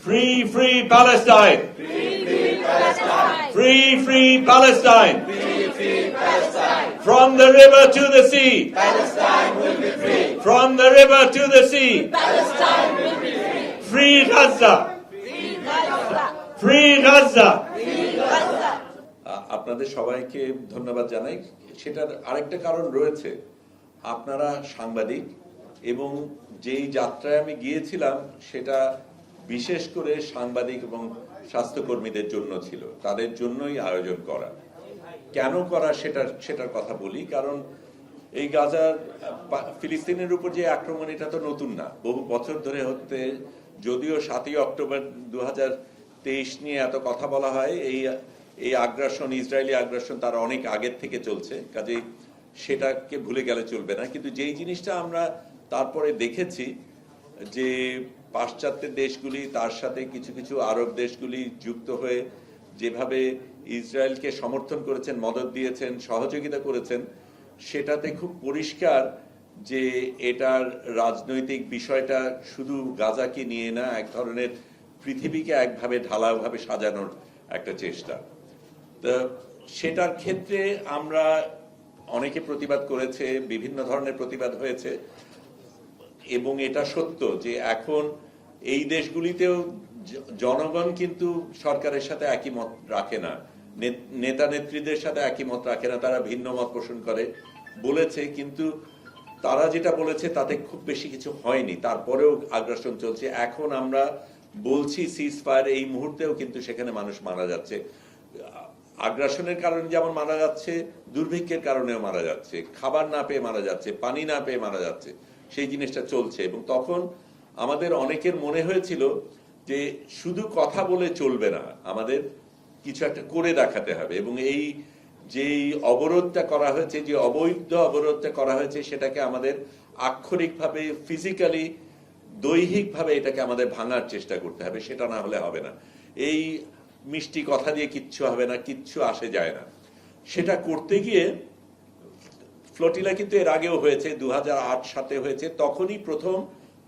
Free, free Palestine! Free, free Palestine! Free, free Palestine! Free, free Palestine! From the river to the sea! Palestine will be free! From the river to the sea! Palestine will be free! Free Gaza! Free Gaza! Free Gaza! Free Gaza! আপনাদের সবাইকে ধন্যবাদ জানাই। সেটার আরেকটা কারণ রয়েছে, আপনারা সাংবাদিক এবং যেই যাত্রায় আমি গিয়েছিলাম সেটা বিশেষ করে সাংবাদিক এবং স্বাস্থ্যকর্মীদের জন্য ছিল, তাদের জন্যই আয়োজন করা। কেন করা সেটার কথা বলি, কারণ এই গাজার ফিলিস্তিনের উপর যে আক্রমণ এটা তো নতুন না, বহু বছর ধরে হতে, যদিও 7ই অক্টোবর 2023 নিয়ে এত কথা বলা হয়, এই আগ্রাসন, ইসরায়েলি আগ্রাসন তার অনেক আগের থেকে চলছে, কাজেই সেটাকে ভুলে গেলে চলবে না। কিন্তু যেই জিনিসটা আমরা তারপরে দেখেছি যে পাশ্চাত্যের দেশগুলি, তার সাথে কিছু কিছু আরব দেশগুলি যুক্ত হয়ে যেভাবে ইসরায়েলকে সমর্থন করেছেন, মদদ দিয়েছেন, সহযোগিতা করেছেন, সেটাতে খুব পরিষ্কার যে এটার রাজনৈতিক বিষয়টা শুধু গাজাকে নিয়ে না, এক ধরনের পৃথিবীকে একভাবে ঢালাওভাবে সাজানোর একটা চেষ্টা। তো সেটার ক্ষেত্রে আমরা অনেকে প্রতিবাদ করেছে, বিভিন্ন ধরনের প্রতিবাদ হয়েছে, এবং এটা সত্য যে এখন এই দেশগুলিতেও জনগণ কিন্তু সরকারের সাথে একই মত রাখে না, নেতা নেত্রীদের সাথে একই মত রাখে না, তারা ভিন্ন মত পোষণ করে বলেছে, কিন্তু তারা যেটা বলেছে তাতে খুব বেশি কিছু হয়নি, তারপরেও আগ্রাসন চলছে। এখন আমরা বলছি সিজ ফায়ার, এই মুহূর্তেও কিন্তু সেখানে মানুষ মারা যাচ্ছে, আগ্রাসনের কারণে যেমন মারা যাচ্ছে, দুর্ভিক্ষের কারণেও মারা যাচ্ছে, খাবার না পেয়ে মারা যাচ্ছে, পানি না পেয়ে মারা যাচ্ছে, সেই জিনিসটা চলছে। এবং তখন আমাদের অনেকের মনে হয়েছিল যে শুধু কথা বলে চলবে না, আমাদের কিছু একটা করে দেখাতে হবে, এবং এই যেই অবরোধটা করা হয়েছে, যে অবৈধ অবরোধটা করা হয়েছে, সেটাকে আমাদের আক্ষরিকভাবে, ফিজিক্যালি, দৈহিকভাবে এটাকে আমাদের ভাঙার চেষ্টা করতে হবে, সেটা না হলে হবে না। এই মিষ্টি কথা দিয়ে কিচ্ছু হবে না, কিচ্ছু আসে যায় না। সেটা করতে গিয়ে ফ্লোটিলা কিন্তু এর আগেও হয়েছে, 2008 হয়েছে, তখনই প্রথম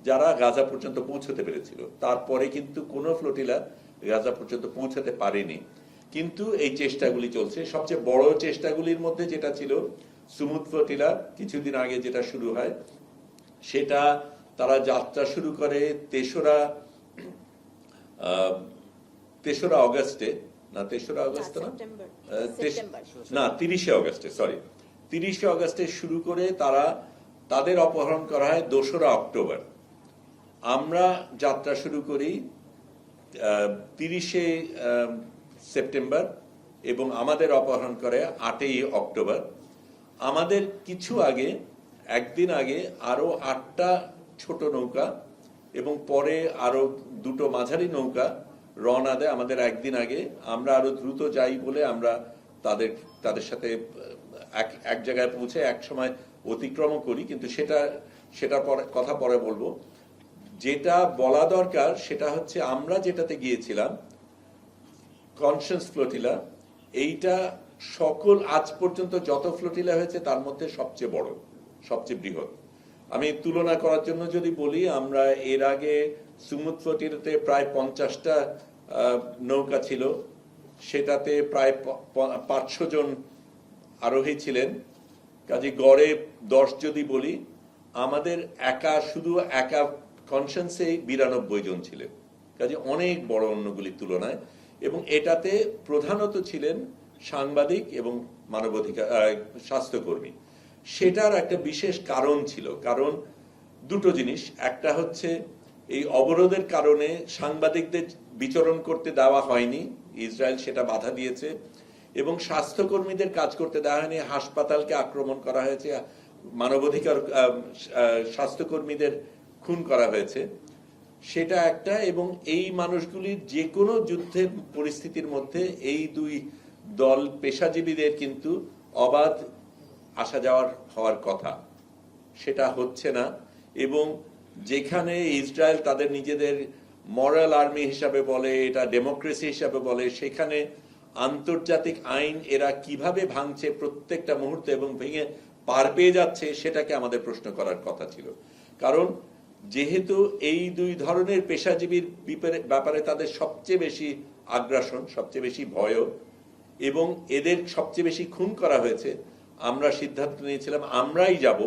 যারা গাজা পর্যন্ত পৌঁছতে পেরেছিল, তারপরে কিন্তু কোনো ফ্লোটিলা গাজা পর্যন্ত পৌঁছাতে পারেনি। কিন্তু এই চেষ্টাগুলি চলছে। সবচেয়ে বড় চেষ্টাগুলির মধ্যে যেটা ছিল সুমুদ ফ্লোটিলা, কিছুদিন আগে যেটা শুরু হয়, সেটা তারা যাত্রা শুরু করে 3রা অগস্টে, না 3রা অগস্ট না 30শে অগস্টে, সরি 30শে অগস্টে শুরু করে তাদের অপহরণ করা হয় 2রা অক্টোবর। আমরা যাত্রা শুরু করি 30শে সেপ্টেম্বর এবং আমাদের অপহরণ করে 8ই অক্টোবর। আমাদের কিছু আগে, একদিন আগে আরো 8টা ছোট নৌকা এবং পরে আরো 2টো মাঝারি নৌকা রওনা দেয় আমাদের একদিন আগে। আমরা আরো দ্রুত যাই বলে আমরা তাদের সাথে এক জায়গায় পৌঁছে এক সময় অতিক্রম করি, কিন্তু সেটা কথা পরে বলবো। যেটা বলা দরকার সেটা হচ্ছে, আমরা যেটাতে গিয়েছিলাম কনসিয়াস ফ্লোটিলা, এইটা সকল আজ পর্যন্ত যত ফ্লোটিলা হয়েছে তার মধ্যে সবচেয়ে বড়, সবচেয়ে বৃহৎ। আমি তুলনা করার জন্য যদি বলি, আমরা এর আগে সুমুদ ফ্লোটিলাতে প্রায় 50টা নৌকা ছিল, সেটাতে প্রায় 500 জন আরোহী ছিলেন, কাজে গড়ে 10 যদি বলি, আমাদের শুধু একা কনসিয়াসে 92 জন ছিলেন, কাজে অনেক বড় অন্যগুলির তুলনায়। এবং এটাতে প্রধানত ছিলেন সাংবাদিক এবং মানবাধিকার স্বাস্থ্যকর্মী। সেটার একটা বিশেষ কারণ ছিল, কারণ দুটো জিনিস। একটা হচ্ছে এই অবরোধের কারণে সাংবাদিকদের বিচরণ করতে দেওয়া হয়নি, ইসরায়েল সেটা বাধা দিয়েছে, এবং স্বাস্থ্যকর্মীদের কাজ করতে দেওয়া হয়নি, হাসপাতালকে আক্রমণ করা হয়েছে, মানবাধিকার স্বাস্থ্যকর্মীদের খুন করা হয়েছে, সেটা একটা। এবং এই মানুষগুলির যে কোনো যুদ্ধের পরিস্থিতির মধ্যে এই দুই দল পেশাজীবীদের কিন্তু অবাধ আসা যাওয়ার হওয়ার কথা, সেটা হচ্ছে না। এবং যেখানে ইসরায়েল তাদের নিজেদের মরাল আর্মি হিসাবে বলে, এটা ডেমোক্রেসি হিসাবে বলে, সেখানে আন্তর্জাতিক আইন এরা কিভাবে ভাঙছে প্রত্যেকটা মুহূর্তে এবং ভেঙে পার পেয়ে যাচ্ছে, সেটাকে আমাদের প্রশ্ন করার কথা ছিল। কারণ যেহেতু এই দুই ধরনের পেশাজীবীর ব্যাপারে তাদের সবচেয়ে বেশি আগ্রাসন, সবচেয়ে বেশি ভয় এবং এদের সবচেয়ে বেশি খুন করা হয়েছে, আমরা সিদ্ধান্ত নিয়েছিলাম আমরাই যাব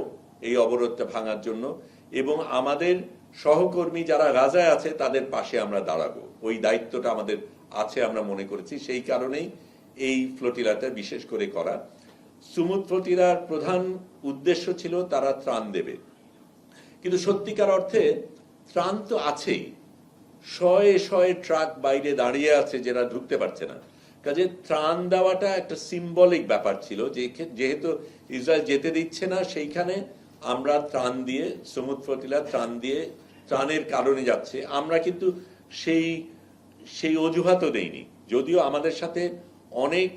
এই অবরোধটা ভাঙার জন্য এবং আমাদের সহকর্মী যারা গাজায় আছে তাদের পাশে আমরা দাঁড়াবো। ওই দায়িত্বটা আমাদের আছে আমরা মনে করেছি, সেই কারণেই এই ফ্লোটিলাটা বিশেষ করে করা। সুমুদ ফ্লোটিলার প্রধান উদ্দেশ্য ছিল তারা ত্রাণ দেবে, কিন্তু সত্যিকার অর্থে ত্রাণ তো আছেই, শয়ে শয়ে ট্রাক বাইরে দাঁড়িয়ে আছে যারা ঢুকতে পারছে না। কাজে ত্রাণ দেওয়াটা একটা সিম্বলিক ব্যাপার ছিল, যেহেতু ইসরায়েল যেতে দিচ্ছে না সেইখানে আমরা ত্রাণ দিয়ে, সুমুদ ফ্লোটিলা ত্রাণ দিয়ে ত্রাণের কারণে যাচ্ছে। আমরা কিন্তু সেই অজুহাতও দেইনি, যদিও আমাদের সাথে অনেক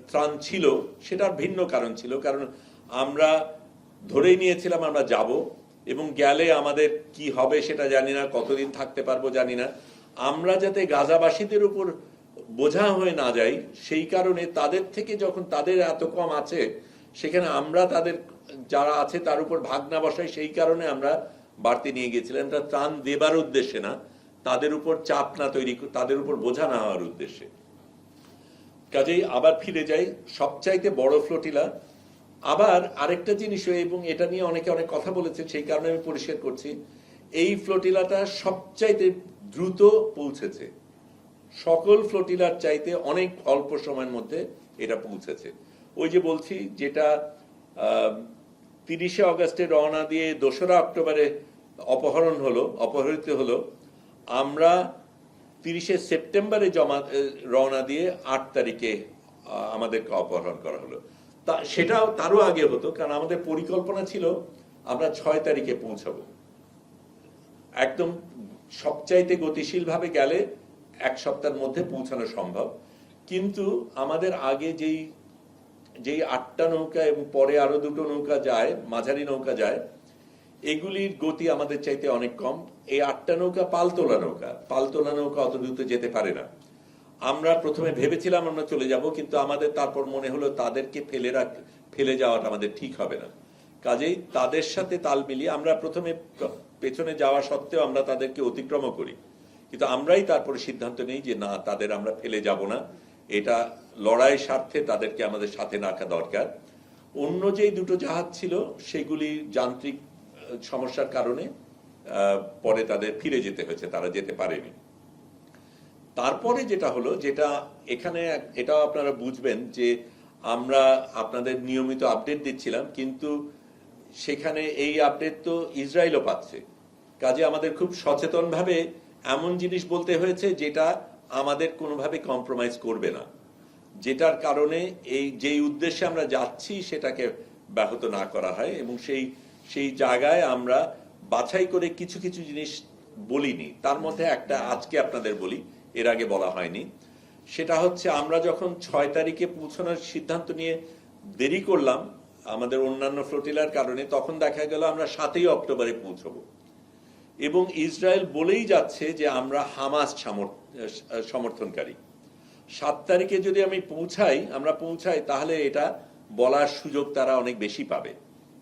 ত্রাণ ছিল, সেটার ভিন্ন কারণ ছিল। কারণ আমরা ধরেই নিয়েছিলাম আমরা যাব এবং গেলে আমাদের কি হবে সেটা জানি না, কতদিন থাকতে পারবো জানি না। আমরা যাতে গাজাবাসীদের উপর বোঝা হয়ে না যাই সেই কারণে তাদের থেকে, যখন তাদের এত কম আছে সেখানে আমরা তাদের যারা আছে তার উপর ভাগ না বসাই, সেই কারণে আমরা বাড়তি নিয়ে গেছিলাম। এটা ত্রাণ দেবার উদ্দেশ্যে না, তাদের উপর চাপ না তৈরি, তাদের উপর বোঝা না হওয়ার উদ্দেশ্যে। কাজেই আবার ফিরে যাই, সবচাইতে বড় ফ্লোটিলা। আবার আরেকটা জিনিস, এবং এটা নিয়ে অনেকে অনেক কথা বলেছে, সেই কারণে আমি পরিষ্কার করছি, এই ফ্লোটিলাটা সবচাইতে দ্রুত পৌঁছেছে, সকল ফ্লোটিলার চাইতে অনেক অল্প সময়ের মধ্যে এটা পৌঁছেছে। ওই যে বলছি, যেটা 30শে অগস্টে রওনা দিয়ে 2রা অক্টোবরে অপহরিত হলো, আমরা 30শে সেপ্টেম্বরে রওনা দিয়ে 8 তারিখে আমাদেরকে অপহরণ করা হলো। সেটাও তারও আগে হতো, কারণ আমাদের পরিকল্পনা ছিল আমরা 6 তারিখে পৌঁছাবো। একদম সবচাইতে গতিশীল ভাবে গেলে 1 সপ্তাহের মধ্যে পৌঁছানো সম্ভব। কিন্তু আমাদের আগে যেই 8টা নৌকা এবং পরে আরো 2টো নৌকা যায়, মাঝারি নৌকা যায়, এগুলির গতি আমাদের চাইতে অনেক কম। এই 8টা নৌকা পালতোলা নৌকা অত দ্রুত যেতে পারে না। আমরা প্রথমে ভেবেছিলাম আমরা চলে যাব, কিন্তু আমাদের তারপর মনে হলো তাদেরকে ফেলে যাওয়াটা আমাদের ঠিক হবে না। কাজেই তাদের সাথে তাল মিলিয়ে আমরা প্রথমে পেছনে যাওয়া সত্ত্বেও আমরা তাদেরকে অতিক্রম করি, কিন্তু আমরাই তারপরে সিদ্ধান্ত নেই যে না, তাদের আমরা ফেলে যাব না, এটা লড়াইয়ের স্বার্থে তাদেরকে আমাদের সাথে রাখা দরকার। অন্য যেই 2টো জাহাজ ছিল সেগুলি যান্ত্রিক সমস্যার কারণে পরে তাদের ফিরে যেতে হয়েছে, তারা যেতে পারেনি। তারপরে যেটা হলো, যেটা এখানে এটাও আপনারা বুঝবেন যে আমরা আপনাদের নিয়মিত আপডেট দিচ্ছিলাম, কিন্তু সেখানে এই আপডেট তো ইসরায়েলও পাচ্ছে। কাজে আমাদের খুব সচেতনভাবে এমন জিনিস বলতে হয়েছে যেটা আমাদের কোনোভাবে কম্প্রোমাইজ করবে না, যেটার কারণে যেই উদ্দেশ্যে আমরা যাচ্ছি সেটাকে ব্যাহত না করা হয়। এবং সেই জায়গায় আমরা বাছাই করে কিছু কিছু জিনিস বলিনি, তার মধ্যে একটা আজকে আপনাদের বলি, এর আগে বলা হয়নি। সেটা হচ্ছে, আমরা যখন 6 তারিখে পৌঁছানোর সিদ্ধান্ত নিয়ে দেরি করলাম আমাদের অন্যান্য ফ্লোটিলার কারণে, তখন দেখা গেল আমরা 7ই অক্টোবরে পৌঁছবো এবং ইসরায়েল বলেই যাচ্ছে যে আমরা হামাস সমর্থনকারী। 7 তারিখে যদি আমরা পৌঁছাই তাহলে এটা বলার সুযোগ তারা অনেক বেশি পাবে,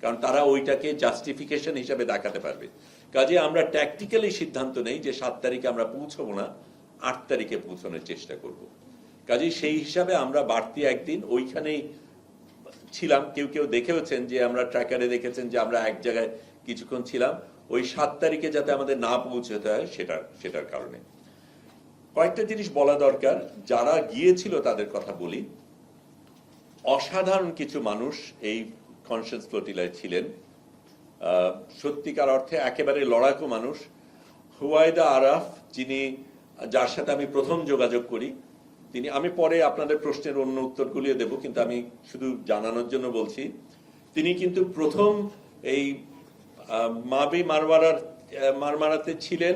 কারণ তারা ওইটাকে জাস্টিফিকেশন হিসাবে দেখাতে পারবে। কাজে আমরা ট্যাকটিক্যালি সিদ্ধান্ত নেই যে 7 তারিখে আমরা পৌঁছবো না, 8 তারিখে পৌঁছানোর চেষ্টা করব। কাজে সেই হিসাবে আমরা বাড়তি একদিন ওইখানেই ছিলাম। কেউ দেখেওছেন যে আমরা ট্র্যাকারে দেখেছেন যে আমরা এক জায়গায় কিছুক্ষণ ছিলাম, ওই 7 তারিখে যাতে আমাদের না পৌঁছতে হয় সেটার কারণে। কয়েকটা জিনিস বলা দরকার, যারা গিয়েছিল তাদের কথা বলি। অসাধারণ কিছু মানুষ এই কনসিয়াস ফ্লোটিলায় ছিলেন, সত্যিকার অর্থে একেবারে লড়াকু মানুষ। হুয়াইদা আরাফ, যার সাথে আমি প্রথম যোগাযোগ করি, আমি পরে আপনাদের প্রশ্নের অন্য উত্তরগুলিও দেব, কিন্তু আমি শুধু জানানোর জন্য বলছি, তিনি কিন্তু প্রথম এই মাবি মারমারাতে ছিলেন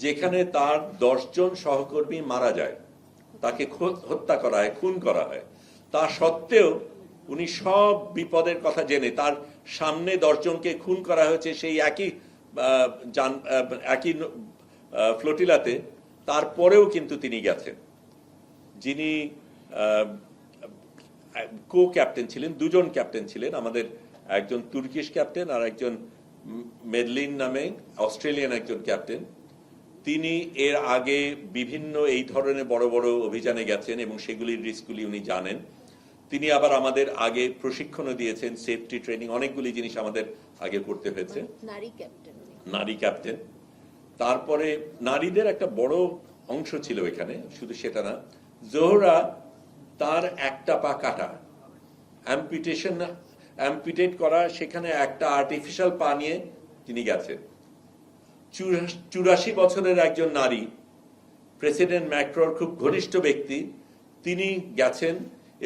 যেখানে তার 10 জন সহকর্মী মারা যায়, তাকে হত্যা করা হয়, খুন করা হয়। তা সত্ত্বেও উনি সব বিপদের কথা জেনে, তার সামনে 10 জনকে খুন করা হয়েছে সেই একই ফ্লোটিলাতে, তারপরেও কিন্তু তিনি গেছেন। যিনি কো ক্যাপ্টেন ছিলেন, 2 জন ক্যাপ্টেন ছিলেন, আমাদের একজন তুর্কিশ ক্যাপ্টেন আর একজন মেডলিন নামে অস্ট্রেলিয়ান একজন ক্যাপ্টেন। তিনি এর আগে বিভিন্ন এই ধরনের বড় বড় অভিযানে গেছেন এবং সেগুলির রিস্কগুলি উনি জানেন। তিনি আবার আমাদের আগে প্রশিক্ষণও দিয়েছেন, সেফটি ট্রেনিং, অনেকগুলি জিনিস আমাদের আগে করতে হয়েছে। নারী ক্যাপ্টেন। তারপরে নারীদের একটা বড় অংশ ছিল এখানে, শুধু সেটা না, জোহরা তার একটা পা কাটা, অ্যাম্পিটেট করা, সেখানে একটা আর্টিফিশিয়াল পা নিয়ে তিনি গেছেন। 84 বছরের একজন নারী, প্রেসিডেন্ট ম্যাক্রোর খুব ঘনিষ্ঠ ব্যক্তি, তিনি গেছেন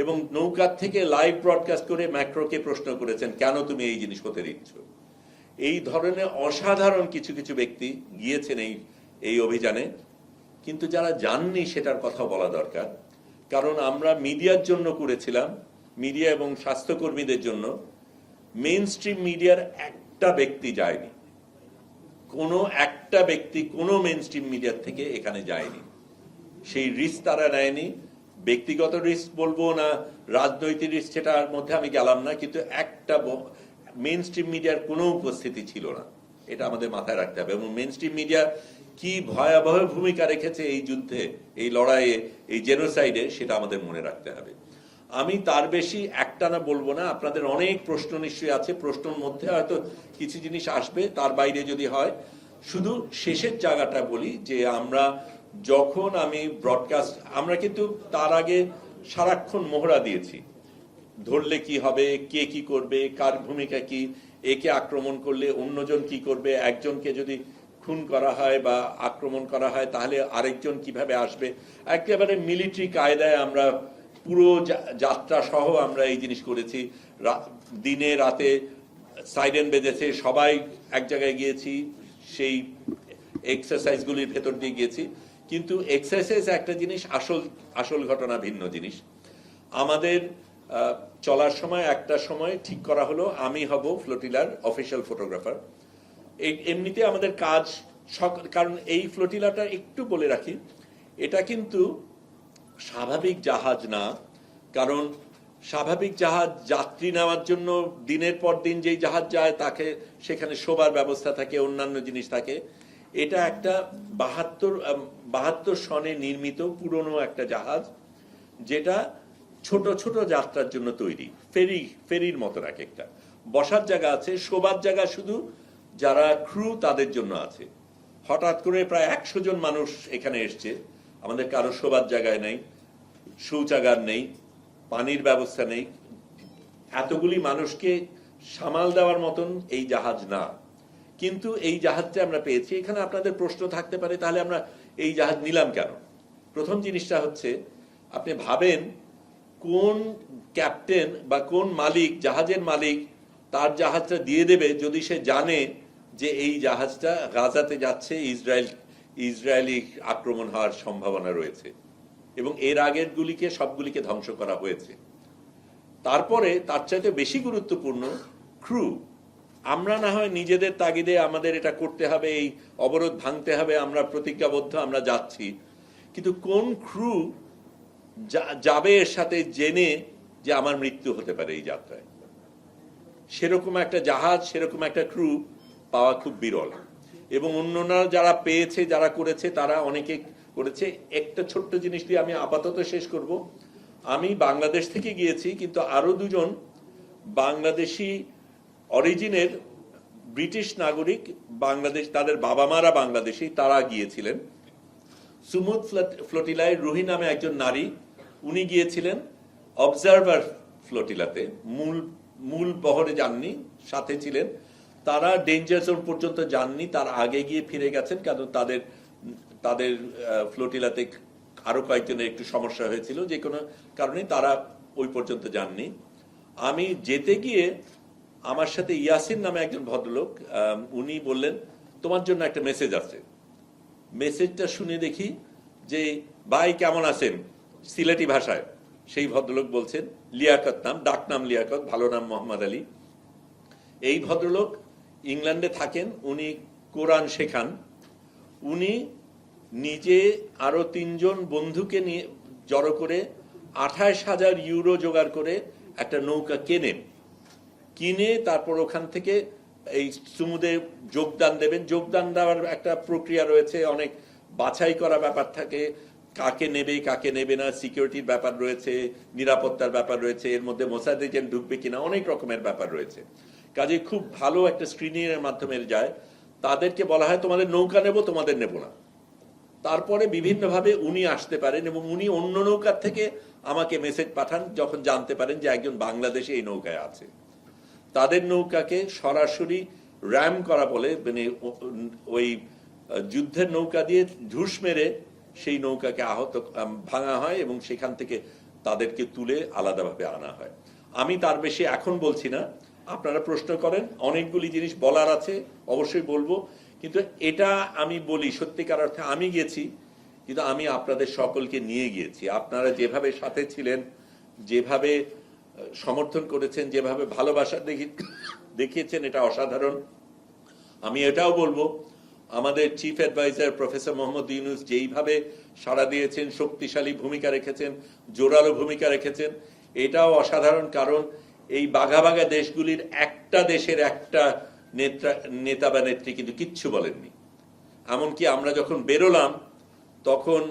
এবং নৌকার থেকে লাইভ ব্রডকাস্ট করে ম্যাক্রোকে প্রশ্ন করেছেন, কেন তুমি এই জিনিস হতে দিচ্ছ? এই ধরনের অসাধারণ কিছু কিছু ব্যক্তি গিয়েছেন এই অভিযানে, কিন্তু যারা যাননি সেটার কথা বলা দরকার। কারণ আমরা মিডিয়ার জন্য করেছিলাম, মিডিয়া এবং স্বাস্থ্যকর্মীদের জন্য। মেইন স্ট্রিম মিডিয়ার একটা ব্যক্তি যায়নি, কোনো একটা ব্যক্তি কোনো মেইন স্ট্রিম মিডিয়ার থেকে এখানে যায়নি। সেই রিস্ক তারা নেয়নি। ব্যক্তিগত রিস্ক বলবো না রাজনৈতিক রিস্ক, সেটার মধ্যে আমি গেলাম না, কিন্তু একটা মেইন স্ট্রিম মিডিয়ার কোনো উপস্থিতি ছিল না, এটা আমাদের মাথায় রাখতে হবে। এবং মেইন স্ট্রিম মিডিয়া কি ভয়াবহ ভূমিকা রেখেছে এই যুদ্ধে, এই লড়াইয়ে, এই জেনোসাইডে, সেটা আমাদের মনে রাখতে হবে। আমি তার বেশি একটানা বলবো না, আপনাদের অনেক প্রশ্ন নিশ্চয়ই আছে, প্রশ্নের মধ্যে হয়তো কিছু জিনিস আসবে, তার বাইরে যদি হয় শুধু শেষের জায়গাটা বলি যে আমরা যখন আমি ব্রডকাস্ট, আমরা কিন্তু তার আগে সারাক্ষণ মহড়া দিয়েছি, ধরলে কি হবে, কে কি করবে, কার ভূমিকা কি, একে আক্রমণ করলে অন্যজন কি করবে, একজনকে যদি খুন করা হয় বা আক্রমণ করা হয় তাহলে আরেকজন কিভাবে আসবে, একেবারে মিলিটারি কায়দায় আমরা পুরো যাত্রা সহ আমরা এই জিনিস করেছি। দিনে রাতে সাইরেন বেজেছে, সবাই এক জায়গায় গিয়েছি, সেই এক্সারসাইজগুলির ভেতর দিয়ে গিয়েছি। কিন্তু এক্সারসাইজ একটা জিনিস, আসল ঘটনা ভিন্ন জিনিস। আমাদের চলার সময় একটা সময় ঠিক করা হলো আমি হব ফ্লোটিলার অফিশিয়াল ফটোগ্রাফার। এমনিতে আমাদের কাজ, কারণ এই ফ্লোটিলাটা একটু বলে রাখি, এটা কিন্তু স্বাভাবিক জাহাজ না। কারণ স্বাভাবিক জাহাজ যাত্রী নেওয়ার জন্য দিনের পর দিন যেই জাহাজ যায় তাকে সেখানে শোবার ব্যবস্থা থাকে, অন্যান্য জিনিস থাকে। এটা একটা 72 সনে নির্মিত পুরনো একটা জাহাজ, যেটা ছোট ছোট যাত্রার জন্য তৈরি, ফেরির মতো এক একটা। বসার জায়গা আছে, শোবার জায়গা শুধু যারা ক্রু তাদের জন্য আছে। হঠাৎ করে প্রায় 100 জন মানুষ এখানে এসছে, আমাদের কারো শোবার জায়গায় নেই, শৌচাগার নেই, পানির ব্যবস্থা নেই। এতগুলি মানুষকে সামাল দেওয়ার মতন এই জাহাজ না, কিন্তু এই জাহাজটা আমরা পেয়েছি। এখানে আপনাদের প্রশ্ন থাকতে পারে, তাহলে আমরা এই জাহাজ নিলাম কেন? প্রথম জিনিসটা হচ্ছে, আপনি ভাবেন কোন ক্যাপ্টেন বা কোন মালিক, জাহাজের মালিক তার জাহাজটা দিয়ে দেবে যদি সে জানে যে এই জাহাজটা গাজাতে যাচ্ছে, ইসরায়েলি আক্রমণ হওয়ার সম্ভাবনা রয়েছে এবং এর আগের গুলিকে সবগুলিকে ধ্বংস করা হয়েছে। তারপরে তার চাইতে বেশি গুরুত্বপূর্ণ ক্রু। আমরা না হয় নিজেদের তাগিদে আমাদের এটা করতে হবে, এই অবরোধ ভাঙতে হবে, আমরা প্রতিজ্ঞাবদ্ধ, আমরা যাচ্ছি, কিন্তু কোন ক্রু যাবে এর সাথে জেনে যে আমার মৃত্যু হতে পারে এই যাত্রায়? সেরকম একটা জাহাজ, সেরকম একটা ক্রু পাওয়া খুব বিরল। এবং অন্যরা যারা পেয়েছে, যারা করেছে, তারা অনেকে করেছে। একটা ছোট্ট জিনিস দিয়ে আমি আপাতত শেষ করব। আমি বাংলাদেশ থেকে গিয়েছি, কিন্তু আরো দুজন বাংলাদেশি অরিজিনের ব্রিটিশ নাগরিক, বাংলাদেশ, তাদের বাবা মারা বাংলাদেশি, তারা গিয়েছিলেন। সুমুদ ফ্লোটিলায় রুহি নামে একজন নারী, উনি গিয়েছিলেন অবজারভার ফ্লোটিলাতে, মূল বহরে যাননি, সাথে ছিলেন। তারা ডেঞ্জার জোন পর্যন্ত যাননি, তার আগে গিয়ে ফিরে গেছেন, কারণ তাদের ফ্লোটিলাতে আরো কয়েকজনের একটু সমস্যা হয়েছিল, যে কোনো কারণে তারা ওই পর্যন্ত যাননি। আমি যেতে গিয়ে আমার সাথে ইয়াসিন নামে একজন ভদ্রলোক, উনি বললেন তোমার জন্য একটা মেসেজ আছে। মেসেজটা শুনে দেখি যে ভাই কেমন আছেন, সিলেটি ভাষায়। সেই ভদ্রলোক বলছেন, লিয়াকত নাম, ডাক নাম লিয়াকত, ভালো নাম মোহাম্মদ আলী। এই ভদ্রলোক ইংল্যান্ডে থাকেন, উনি কোরআন শেখান। উনি নিজে আরো 3 জন বন্ধুকে নিয়ে জড়ো করে 28,000 ইউরো জোগাড় করে একটা নৌকা কিনে তারপর ওখান থেকে এই সুমুদে যোগদান দেবেন। যোগদান দেওয়ার একটা প্রক্রিয়া রয়েছে, অনেক বাছাই করা ব্যাপার থাকে, কাকে নেবে কাকে নেবে না, সিকিউরিটির ব্যাপার রয়েছে, নিরাপত্তার ব্যাপার রয়েছে, এর মধ্যে মোসাদ এজেন্ট ঢুকবে কিনা, অনেক রকমের ব্যাপার রয়েছে। কাজে খুব ভালো একটা স্ক্রিনিং এর মাধ্যমে যায়। তাদেরকে বলা হয় তোমাদের নৌকা নেব, তোমাদের নেব না। তারপরে বিভিন্নভাবে উনি আসতে পারেন এবং উনি অন্য নৌকার থেকে আমাকে মেসেজ পাঠান যখন জানতে পারেন যে একজন বাংলাদেশে এই নৌকায় আছে। তাদের নৌকাকে সরাসরি র্যাম করা বলে, মানে ওই যুদ্ধের নৌকা দিয়ে ঢুস মেরে সেই নৌকাকে ভাঙা হয় এবং সেখান থেকে তাদেরকে তুলে আলাদাভাবে আনা হয়। আমি তার বেশি এখন বলছি না, আপনারা প্রশ্ন করেন, অনেকগুলি জিনিস বলার আছে, অবশ্যই বলবো। কিন্তু এটা আমি বলি সত্যিকার অর্থে আমি গেছি, কিন্তু আমি আপনাদের সকলকে নিয়ে গিয়েছি। আপনারা যেভাবে সাথে ছিলেন, যেভাবে সমর্থন করেছেন, যেভাবে ভালোবাসা দেখিয়েছেন, এটা অসাধারণ। আমি এটাও বলবো, আমাদের chief adviser professor Muhammad Yunus যেইভাবে সাড়া দিয়েছেন, শক্তিশালী ভূমিকা রেখেছেন, জোরালো ভূমিকা রেখেছেন, এটাও অসাধারণ। কারণ এই বাঘা বাঘা দেশগুলির একটা দেশের একটা নেতা বা নেত্রী কিন্তু কিচ্ছু বলেননি। এমনকি আমরা যখন বেরোলাম তখন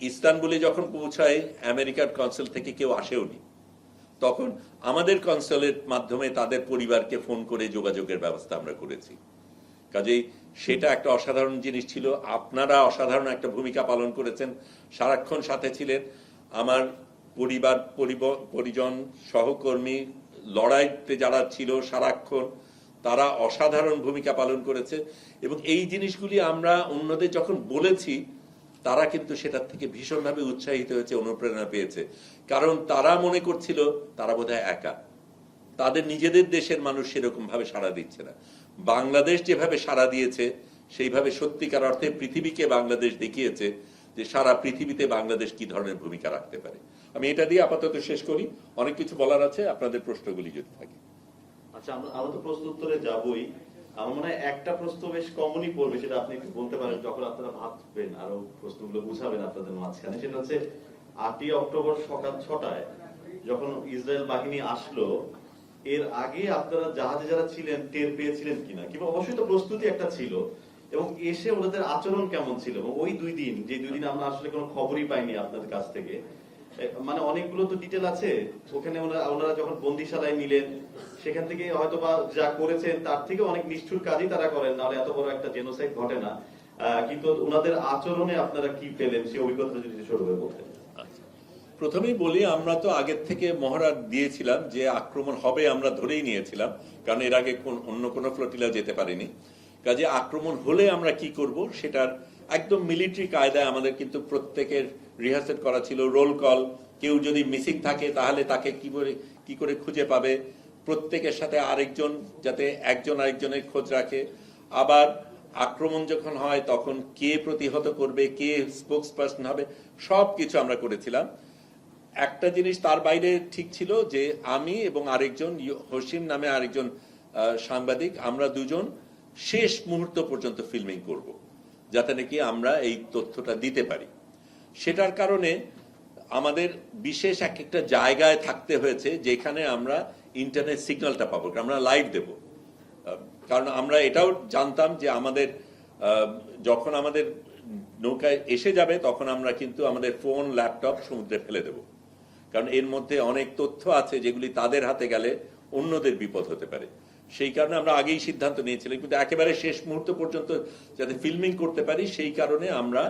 ইস্তানবুলে যখন পৌঁছায় আমেরিকার কনসুল থেকে কেউ আসেওনি। তখন আমাদের কনসুলের মাধ্যমে তাদের পরিবারকে ফোন করে যোগাযোগের ব্যবস্থা আমরা করেছি। কাজেই সেটা একটা অসাধারণ জিনিস ছিল। আপনারা অসাধারণ একটা ভূমিকা পালন করেছেন, সারাক্ষণ সাথে ছিলেন। আমার পরিবার পরিজন সহকর্মী লড়াইতে যারা ছিল সারাক্ষণ, তারা অসাধারণ ভূমিকা পালন করেছে। এবং এই জিনিসগুলি আমরা অন্যদের যখন বলেছি, তারা কিন্তু সেটার থেকে ভীষণভাবে উৎসাহিত হয়েছে, অনুপ্রেরণা পেয়েছে। কারণ তারা মনে করছিল তারা বোধহয় একা, তাদের নিজেদের দেশের মানুষ সেরকম ভাবে সাড়া দিচ্ছে না। বাংলাদেশ যেভাবে সাড়া দিয়েছে, সেইভাবে সত্যিকার অর্থে পৃথিবীকে বাংলাদেশ দেখিয়েছে যে সারা পৃথিবীতে বাংলাদেশ কি ধরনের ভূমিকা রাখতে পারে। আমি এটা দিয়ে আপাতত শেষ করি, অনেক কিছু বলার আছে, আপনাদের প্রশ্নগুলি যদি থাকে। আচ্ছা, আমরা তো প্রশ্ন উত্তরে যাবই। আমার মনে হয় একটা প্রশ্ন বেশ কমনই পড়বে, সেটা আপনি একটু বলতে পারেন যখন আপনারা ভাববেন আরো প্রশ্নগুলো বুঝাবেন আপনাদের মাঝখানে। সেটা হচ্ছে 8ই অক্টোবর সকাল 6টায় যখন ইসরায়েল বাহিনী আসলো, এর আগে আপনারা জাহাজে যারা ছিলেন টের পেয়েছিলেন কিনা, কিংবা অবশ্যই তো প্রস্তুতি একটা ছিল, এবং এসে ওনাদের আচরণ কেমন ছিল, এবং ওই দুই দিন আমরা আসলে কোনো খবরই পাইনি আপনাদের কাছ থেকে। মানে অনেকগুলো তো ডিটেল আছে ওখানে। ওনারা যখন বন্দিশালায় নিলেন, সেখান থেকে হয়তো বা যা করেছেন তার থেকে অনেক নিষ্ঠুর কাজই তারা করেন, নাহলে এত বড় একটা জেনোসাইড ঘটে না। কিন্তু ওনাদের আচরণে আপনারা কি পেলেন, সেই অভিজ্ঞতা যদি সরবে বলতেন। প্রথমেই বলি, আমরা তো আগের থেকে মহড়া দিয়েছিলাম যে আক্রমণ হবে, আমরা ধরেই নিয়েছিলাম, কারণ এর আগে অন্য কোনো ফ্লোটিলা যেতে পারেনি। কাজে আক্রমণ হলে আমরা কি করব সেটার একদম মিলিটারি কায়দায় আমাদের কিন্তু প্রত্যেকের রিহার্সেল করা ছিল। রোল কল, কেউ যদি মিসিং থাকে তাহলে তাকে কি করে খুঁজে পাবে, প্রত্যেকের সাথে আরেকজন যাতে একজন আরেকজনের খোঁজ রাখে। আবার আক্রমণ যখন হয় তখন কে প্রতিহত করবে, কে স্পোক্স পার্সন হবে, সব কিছু আমরা করেছিলাম। একটা জিনিস তার বাইরে ঠিক ছিল যে আমি এবং আরেকজন হসিম নামে আরেকজন সাংবাদিক, আমরা দুজন শেষ মুহূর্ত পর্যন্ত ফিল্মিং করব, যাতে নাকি আমরা এই তথ্যটা দিতে পারি। সেটার কারণে আমাদের বিশেষ একটা জায়গায় থাকতে হয়েছে যেখানে আমরা ইন্টারনেট সিগন্যালটা পাবো, আমরা লাইভ দেব। কারণ আমরা এটাও জানতাম যে আমাদের যখন আমাদের নৌকায় এসে যাবে তখন আমরা কিন্তু আমাদের ফোন ল্যাপটপ সমুদ্রে ফেলে দেব, কারণ এর মধ্যে অনেক তথ্য আছে যেগুলি তাদের হাতে গেলে অন্যদের বিপদ হতে পারে। সেই কারণে আমরা আগেই সিদ্ধান্ত নিয়েছিলাম, কিন্তু একেবারে শেষ মুহূর্ত পর্যন্ত যাতে ফিল্মিং করতে পারি সেই কারণে আমরা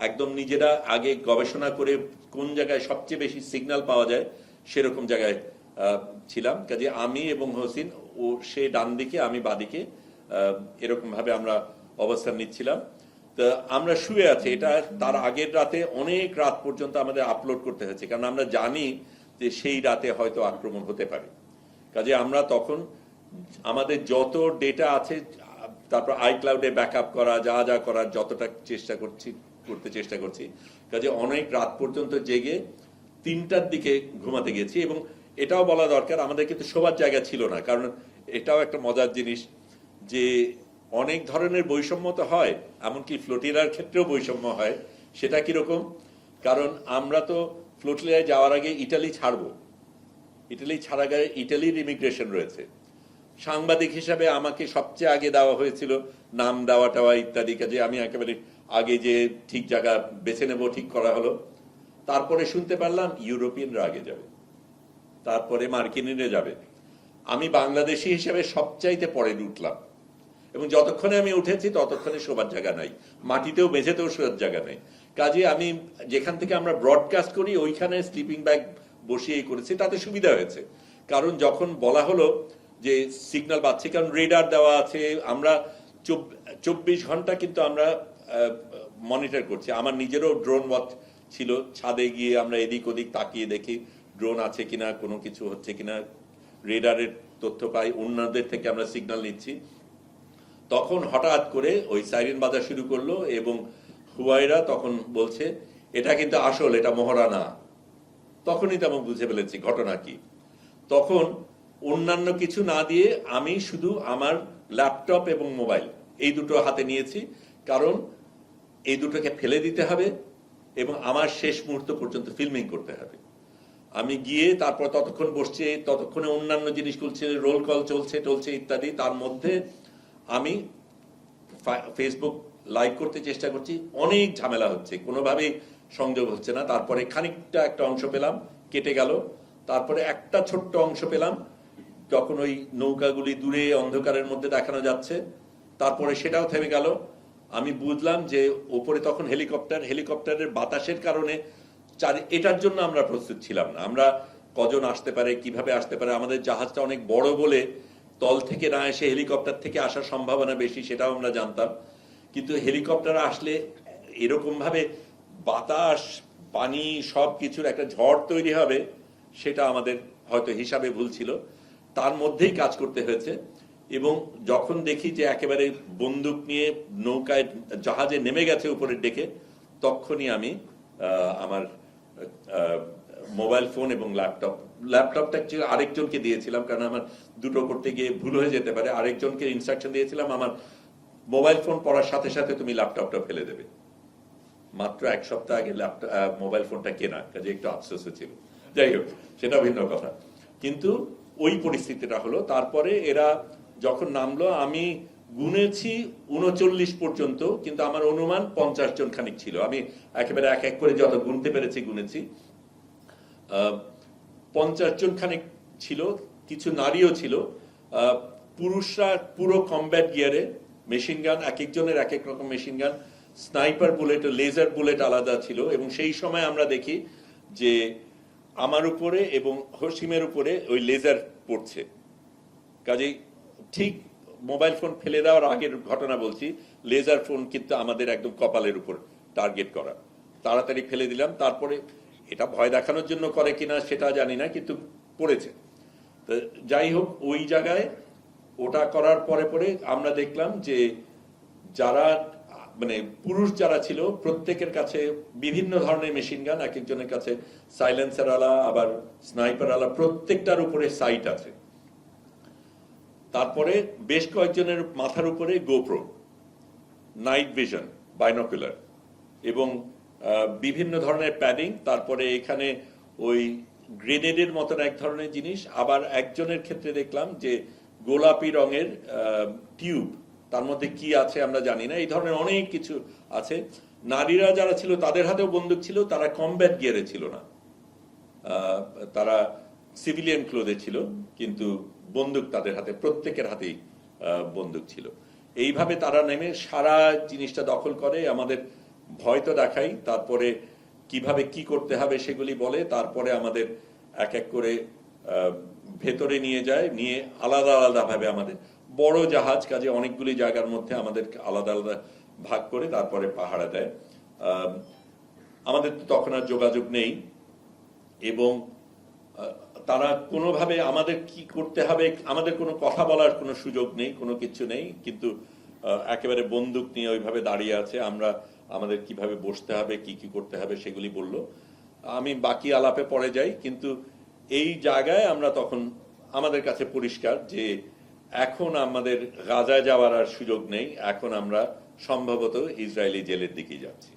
একদম নিজেরা আগে গবেষণা করে কোন জায়গায় সবচেয়ে বেশি সিগন্যাল পাওয়া যায় সেরকম জায়গায় ছিলাম। কাজে আমি এবং হোসেন, ও সে ডান দিকে আমি বাদিকে, এরকম ভাবে আমরা অবস্থান নিচ্ছিলাম। তো আমরা শুয়ে আছি, এটা তার আগের রাতে অনেক রাত পর্যন্ত আমাদের আপলোড করতে হয়েছে, কারণ আমরা জানি যে সেই রাতে হয়তো আক্রমণ হতে পারে। কাজে আমরা তখন আমাদের যত ডেটা আছে, তারপর আইক্লাউডে ব্যাকআপ করা, যা যা করার যতটা করতে চেষ্টা করছি। কাজে অনেক রাত পর্যন্ত জেগে 3টার দিকে ঘুমাতে গেছি। এবং এটাও বলা দরকার, আমাদের কিন্তু শোবার জায়গা ছিল না, কারণ এটাও একটা মজার জিনিস যে অনেক ধরনের বৈষম্য তো হয়, এমনকি ফ্লোটিলার ক্ষেত্রেও বৈষম্য হয়। সেটা কিরকম? কারণ আমরা তো ফ্লোটিলায় যাওয়ার আগে ইটালি ছাড়বো, ইটালি ছাড়া গেলে ইটালির ইমিগ্রেশন রয়েছে, সাংবাদিক হিসাবে আমাকে সবচেয়ে আগে দেওয়া হয়েছিল নাম দেওয়া টাওয়া ইত্যাদি, কাজে আমি একেবারে আগে যে ঠিক জায়গা বেছে নেব ঠিক করা হলো। তারপরে শুনতে পারলাম ইউরোপিয়ানরা আগে যাবে, তারপরে মার্কিনিরা যাবে। আমি বাংলাদেশি হিসেবে সবচাইতে পরে উঠলাম, এবং যতক্ষণে আমি উঠেছি ততক্ষণে শোবার জায়গা নাই, মাটিতেও মেঝেতেও শোবার জায়গা নেই। কাজে আমি যেখান থেকে আমরা ব্রডকাস্ট করি ওইখানে স্লিপিং ব্যাগ বসিয়েই করেছি, তাতে সুবিধা হয়েছে। কারণ যখন বলা হলো যে সিগন্যাল পাচ্ছি, কারণ রেডার দেওয়া আছে, আমরা 24 ঘন্টা কিন্তু আমরা মনিটর করছি। আমার নিজেরও ড্রোন ওয়াচ ছিল, ছাদে গিয়ে আমরা এদিক ওদিক তাকিয়ে দেখি ড্রোন আছে কিনা, কোনো কিছু হচ্ছে কিনা, রেডারের তথ্য পাই, অন্যদের থেকে আমরা সিগন্যাল নিচ্ছি। তখন হঠাৎ করে ওই সাইরেন বাজা শুরু করলো, এবং হুয়াইরা তখন বলছে এটা কিন্তু আসল, এটা মহড়া না। তখনই তো আমি বুঝে ফেলেছি ঘটনা কি। তখন অন্যান্য কিছু না দিয়ে আমি শুধু আমার ল্যাপটপ এবং মোবাইল এই দুটো হাতে নিয়েছি, কারণ এই দুটোকে ফেলে দিতে হবে এবং আমার শেষ মুহূর্ত পর্যন্ত ফিল্মিং করতে হবে। আমি গিয়ে তারপর ততক্ষণ বসছে, ততক্ষণে অন্যান্য জিনিস চলছে, রোল কল চলছে ইত্যাদি। তার মধ্যে আমি ফেসবুক লাইভ করতে চেষ্টা করছি, অনেক ঝামেলা হচ্ছে, কোনোভাবেই সংযোগ হচ্ছে না। তারপরে খানিকটা একটা অংশ পেলাম, কেটে গেল। তারপরে একটা ছোট্ট অংশ পেলাম, যখন ওই নৌকাগুলি দূরে অন্ধকারের মধ্যে দেখানো যাচ্ছে। তারপরে সেটাও থেমে গেল। আমি বুঝলাম যে ওপরে তখন হেলিকপ্টারের বাতাসের কারণে এটার জন্য আমরা প্রস্তুত ছিলাম না। আমরা কজন আসতে পারে, কিভাবে আসতে পারে, আমাদের জাহাজটা অনেক বড় বলে তল থেকে না এসে হেলিকপ্টার থেকে আসার সম্ভাবনা বেশি, সেটাও আমরা জানতাম। কিন্তু হেলিকপ্টার আসলে এরকম ভাবে বাতাস, পানি সব কিছুর একটা ঝড় তৈরি হবে, সেটা আমাদের হয়তো হিসাবে ভুল ছিল। তার মধ্যেই কাজ করতে হয়েছে। এবং যখন দেখি যে একেবারে বন্দুক নিয়ে নৌকায় জাহাজে নেমে গেছে উপরের ডেকে, তখনই আমি আমার মোবাইল ফোন এবং ল্যাপটপটা আরেকজনকে দিয়েছিলাম, কারণ আমার দুটো করতে গিয়ে ভুল হয়ে যেতে পারে। আরেকজনকে ইনস্ট্রাকশন দিয়েছিলাম, আমার মোবাইল ফোন পড়ার সাথে সাথে তুমি ল্যাপটপটা ফেলে দেবে। মাত্র 1 সপ্তাহ আগে মোবাইল ফোনটা কেনা, কাজে একটু আফসোস ছিল। যাই হোক, সেটা ভিন্ন কথা। কিন্তু ওই পরিস্থিতিটা হলো। তারপরে এরা যখন নামলো, আমি গুনেছি 39 পর্যন্ত, কিন্তু আমার অনুমান 50 জন খানিক ছিল। আমি একেবারে এক এক করে যত গুনতে পেরেছি গুনেছি। 50 জন খানিক ছিল, কিছু নারীও ছিল। পুরুষরা পুরো কমব্যাট গিয়ারে, মেশিন গান, এক একজনের এক এক রকম machine gun, sniper bullet, laser bullet আলাদা ছিল। এবং সেই সময় আমরা দেখি যে আমার উপরে এবং হসিমের উপরে ওই লেজার পড়ছে। কাজেই ঠিক মোবাইল ফোন ফেলে দেওয়ার আগের ঘটনা বলছি, লেজার ফোন কিন্তু আমাদের একদম কপালের উপর টার্গেট করা। তাড়াতাড়ি ফেলে দিলাম। তারপরে এটা ভয় দেখানোর জন্য করে কিনা সেটা জানি না, কিন্তু পড়েছে। তো যাই হোক, ওই জায়গায় ওটা করার পরে আমরা দেখলাম যে যারা মানে পুরুষ যারা ছিল, প্রত্যেকের কাছে বিভিন্ন ধরনের মেশিন গান, এক একজনের কাছে সাইলেন্সার আলা, আবার স্নাইপার আলা, প্রত্যেকটার উপরে সাইট আছে। তারপরে বেশ কয়েকজনের মাথার উপরে গোপ্রো, নাইট ভিশন, বাইনোকুলার এবং বিভিন্ন ধরনের প্যাডিং। তারপরে এখানে ওই গ্রেনেডের মতন এক ধরনের জিনিস। আবার একজনের ক্ষেত্রে দেখলাম যে গোলাপি রঙের টিউব, তার মধ্যে কি আছে আমরা জানি না, এই ধরনের অনেক কিছু আছে। নারীরা যারা ছিল তাদের হাতেও বন্দুক ছিল, তারা কমব্যাট গিয়ারে ছিল না, তারা সিভিলিয়ান ক্লোথে ছিল, কিন্তু বন্দুক তাদের হাতে, প্রত্যেকের হাতেই বন্দুক ছিল। এইভাবে তারা নেমে সারা জিনিসটা দখল করে, আমাদের ভয় তো দেখাই, তারপরে কিভাবে কি করতে হবে সেগুলি বলে, তারপরে আমাদের এক এক করে ভেতরে নিয়ে যায়, নিয়ে আলাদা আলাদা ভাবে আমাদের বড় জাহাজ, কাজে অনেকগুলি জায়গার মধ্যে আমাদের আলাদা আলাদা ভাগ করে তারপরে পাহারা দেয়। আমাদের তো তখন আর যোগাযোগ নেই, এবং তারা কোনোভাবে আমাদের কি করতে হবে, আমাদের কোনো কথা বলার কোনো সুযোগ নেই, কোনো কিছু নেই, কিন্তু একেবারে বন্দুক নিয়ে ওইভাবে দাঁড়িয়ে আছে। আমরা আমাদের কিভাবে বসতে হবে, কি কি করতে হবে সেগুলি বলল। আমি বাকি আলাপে পরে যাই, কিন্তু এই জায়গায় আমরা তখন আমাদের কাছে পরিষ্কার যে এখন আমাদের গাজায় যাওয়ার আর সুযোগ নেই, এখন আমরা সম্ভবত ইসরায়েলি জেলের দিকে যাচ্ছি।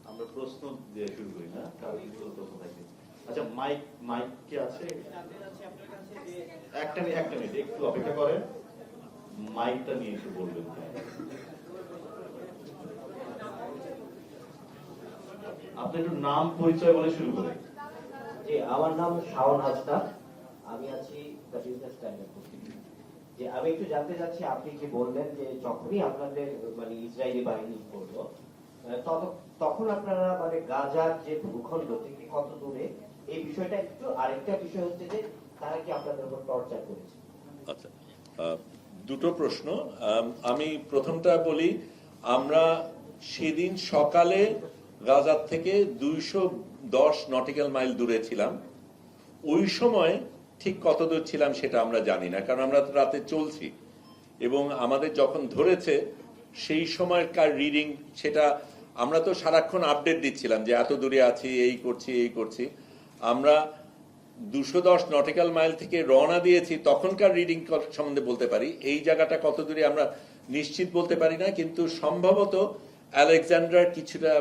আমরা প্রশ্ন দিয়ে শুরু করি না, কারণ প্রশ্ন থাকে। আচ্ছা, মাইক কি আছে? একটা মিনিট একটু অপেক্ষা করেন, মাইকটা নিয়ে একটু বলবেন। আপনি একটু নাম পরিচয় বলে শুরু করেন। জি, আমার নাম শাওন হাসনাত, আমি আছি দ্য বিজনেস টাইমের প্রতিনিধি। যে আমি একটু জানতে চাচ্ছি, আপনি যে বললেন যে যখনই আপনাদের মানে ইসরায়েলি বাহিনী করলো, তখন আপনারা মানে গাজার যে ভূখণ্ড থেকে কত দূরে, এই বিষয়টা একটু। আরেকটা বিষয় হচ্ছে যে তারা কি আপনাদের উপর টর্চার করেছে? আচ্ছা, দুটো প্রশ্ন। আমি প্রথমটা বলি, আমরা সেদিন সকালে গাজার থেকে 210 নটিক্যাল মাইল দূরে ছিলাম। ওই সময় ঠিক কত দূর ছিলাম সেটা আমরা জানি না, কারণ আমরা রাতে চলছি এবং আমাদের যখন ধরেছে সেই সময়কার রিডিং, সেটা আমরা তো সারাক্ষণ আপডেট দিচ্ছিলাম যে এত দূরে আছি, এই করছি। আমরা 210 নটিক্যাল মাইল থেকে রওনা দিয়েছি, তখনকার রিডিং সম্বন্ধে বলতে পারি। এই জায়গাটা কত দূরে আমরা নিশ্চিত বলতে পারি না, কিন্তু সম্ভবত আলেকজান্ড্রার কিছুটা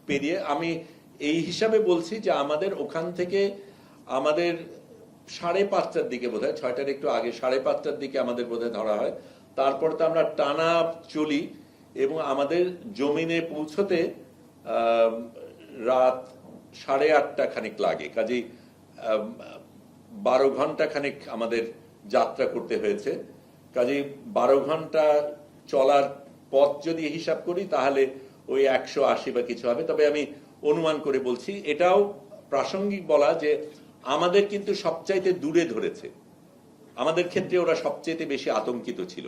পেরিয়ে। আমি এই হিসাবে বলছি যে আমাদের ওখান থেকে আমাদের 5:30টার দিকে বোধহয়, 6টার একটু আগে 5:30টার দিকে আমাদের বোধহয় ধরা হয়। তারপর তো আমরা টানা চলি এবং আমাদের জমিনে পৌঁছতে রাত 8:30 খানিক লাগে। কাজেই 12 ঘন্টা খানিক আমাদের যাত্রা করতে হয়েছে। কাজেই 12 ঘন্টা চলার পথ যদি হিসাব করি তাহলে ওই 180 বা কিছু হবে। তবে আমি অনুমান করে বলছি। এটাও প্রাসঙ্গিক বলা যে আমাদের কিন্তু সবচাইতে দূরে ধরেছে, আমাদের ক্ষেত্রে ওরা সবচাইতে বেশি আতঙ্কিত ছিল।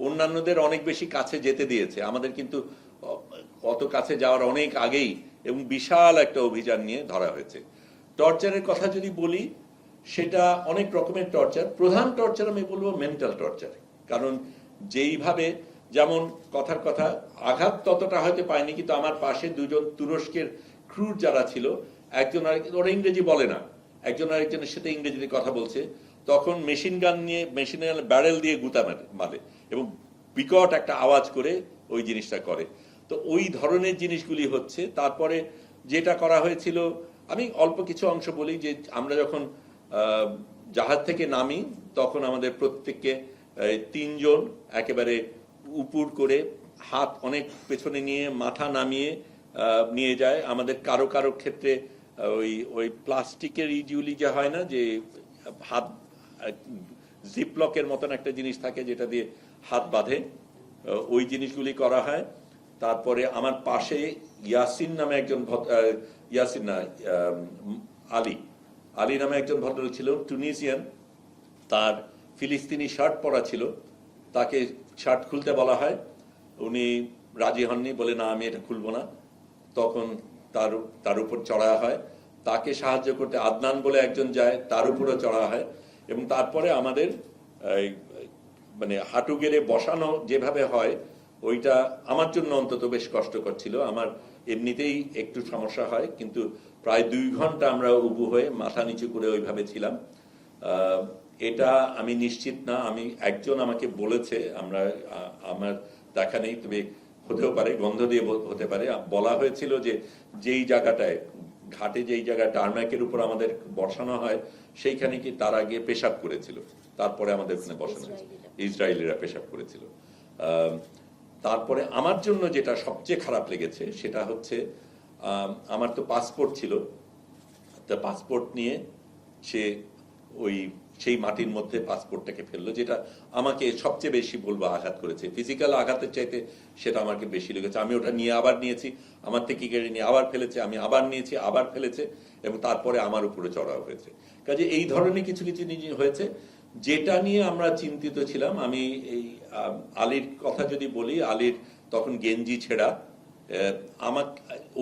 অন্যান্যদের অনেক বেশি কাছে যেতে দিয়েছে, আমাদের কিন্তু অত কাছে যাওয়ার অনেক আগেই এবং বিশাল একটা অভিযান নিয়ে ধরা হয়েছে। টর্চারের কথা যদি বলি, সেটা অনেক রকমের টর্চার। প্রধান টর্চার আমি বলবো মেন্টাল টর্চার। কারণ যেইভাবে, যেমন কথার কথা, আঘাত ততটা হয়তো পায়নি, কিন্তু আমার পাশে দুজন তুরস্কের ক্রু যারা ছিল, একজন আরেকজন, ওরা ইংরেজি বলে না, একজন আরেকজনের সাথে ইংরেজিতে কথা বলছে, তখন মেশিন গান ব্যারেল দিয়ে গুতা মারে এবং বিকট একটা আওয়াজ করে ওই জিনিসটা করে। তো ওই ধরনের জিনিসগুলি হচ্ছে। তারপরে যেটা করা হয়েছিল, আমি অল্প কিছু অংশ বলি, যে আমরা যখন জাহাজ থেকে নামি তখন আমাদের প্রত্যেককে 3 জন একেবারে উপর করে হাত অনেক পেছনে নিয়ে মাথা নামিয়ে নিয়ে যায়। আমাদের কারো কারো ক্ষেত্রে ওই প্লাস্টিকের ইউজুয়ালি যে হয় না, যে হাত জিপলকের মতন একটা জিনিস থাকে যেটা দিয়ে হাত বাঁধে, ওই জিনিসগুলি করা হয়। তারপরে আমার পাশে ইয়াসিন নামে একজন, ইয়াসিন না, আলী নামে একজন ভদ্রলোক ছিল, টুনিসিয়ান। তার ফিলিস্তিনি শার্ট পরা ছিল, তাকে শার্ট খুলতে বলা হয়, উনি রাজি হননি, বলে না আমি এটা খুলবো না। তখন তার উপর চড়া হয়, তাকে সাহায্য করতে আদনান বলে একজন যায়, তার উপরও চড়া হয়। এবং তারপরে আমাদের মানে হাঁটু গেড়ে বসানো যেভাবে হয়, ওইটা আমার জন্য অন্তত বেশ কষ্টকর ছিল। আমার এমনিতেই একটু সমস্যা হয়, কিন্তু প্রায় 2 ঘন্টা আমরা উবু হয়ে মাথা নিচু করে ওইভাবে ছিলাম। এটা আমি নিশ্চিত না, একজন আমাকে বলেছে, আমার দেখা নেই, তবে হতেও পারে, গন্ধ দিয়ে হতে পারে, বলা হয়েছিল যে যেই জায়গাটায় ঘাটে, যেই জায়গায় টারম্যাকের উপর আমাদের বসানো হয়, সেইখানে কি তারা গিয়ে পেশাব করেছিল, তারপরে আমাদের ওখানে বসানো হয়েছে, ইসরায়েলিরা পেশাব করেছিল। তারপরে আমার জন্য যেটা সবচেয়ে খারাপ লেগেছে সেটা হচ্ছে, আমার তো পাসপোর্ট ছিল, তা পাসপোর্ট নিয়ে সেই মাটির মধ্যে পাসপোর্টটাকে ফেললো, যেটা আমাকে সবচেয়ে বেশি বলবো আঘাত করেছে। ফিজিক্যাল আঘাতের চাইতে সেটা আমাকে বেশি লেগেছে। আমি ওটা নিয়ে আবার নিয়েছি, আমার থেকে কেড়ে নিয়ে আবার ফেলেছে, আমি আবার নিয়েছি, আবার ফেলেছে, এবং তারপরে আমার উপরে চড়াও হয়েছে। কাজে এই ধরনের কিছু কিছু জিনিস হয়েছে যেটা নিয়ে আমরা চিন্তিত ছিলাম। আমি এই আলীর কথা যদি বলি, আলীর তখন গেঞ্জি ছেঁড়া।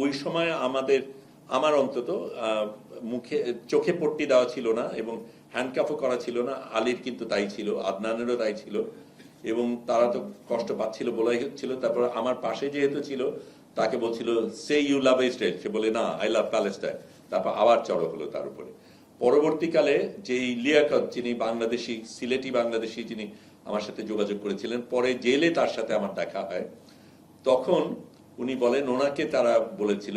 ওই সময় আমার অন্তত চোখে পট্টি দেওয়া ছিল না এবং হ্যান্ডকাফও করা ছিল না। আলীর কিন্তু তাই ছিল, আদনানেরও তাই ছিল, এবং তারা তো কষ্ট পাচ্ছিল, বলাই হচ্ছিল। তারপর আমার পাশে যেহেতু ছিল, তাকে বলছিল সে ইউ লাভ ইসরায়েল, সে বলে না আই লাভ প্যালেস্টাইন। তারপর আবার চড়ো হলো তার উপরে। পরবর্তীকালে যেই লিয়াকত, যিনি বাংলাদেশি, সিলেটি বাংলাদেশি, যিনি আমার সাথে যোগাযোগ করেছিলেন, পরে জেলে তার সাথে আমার দেখা হয়, তখন উনি বলেন ওনাকে তারা বলেছিল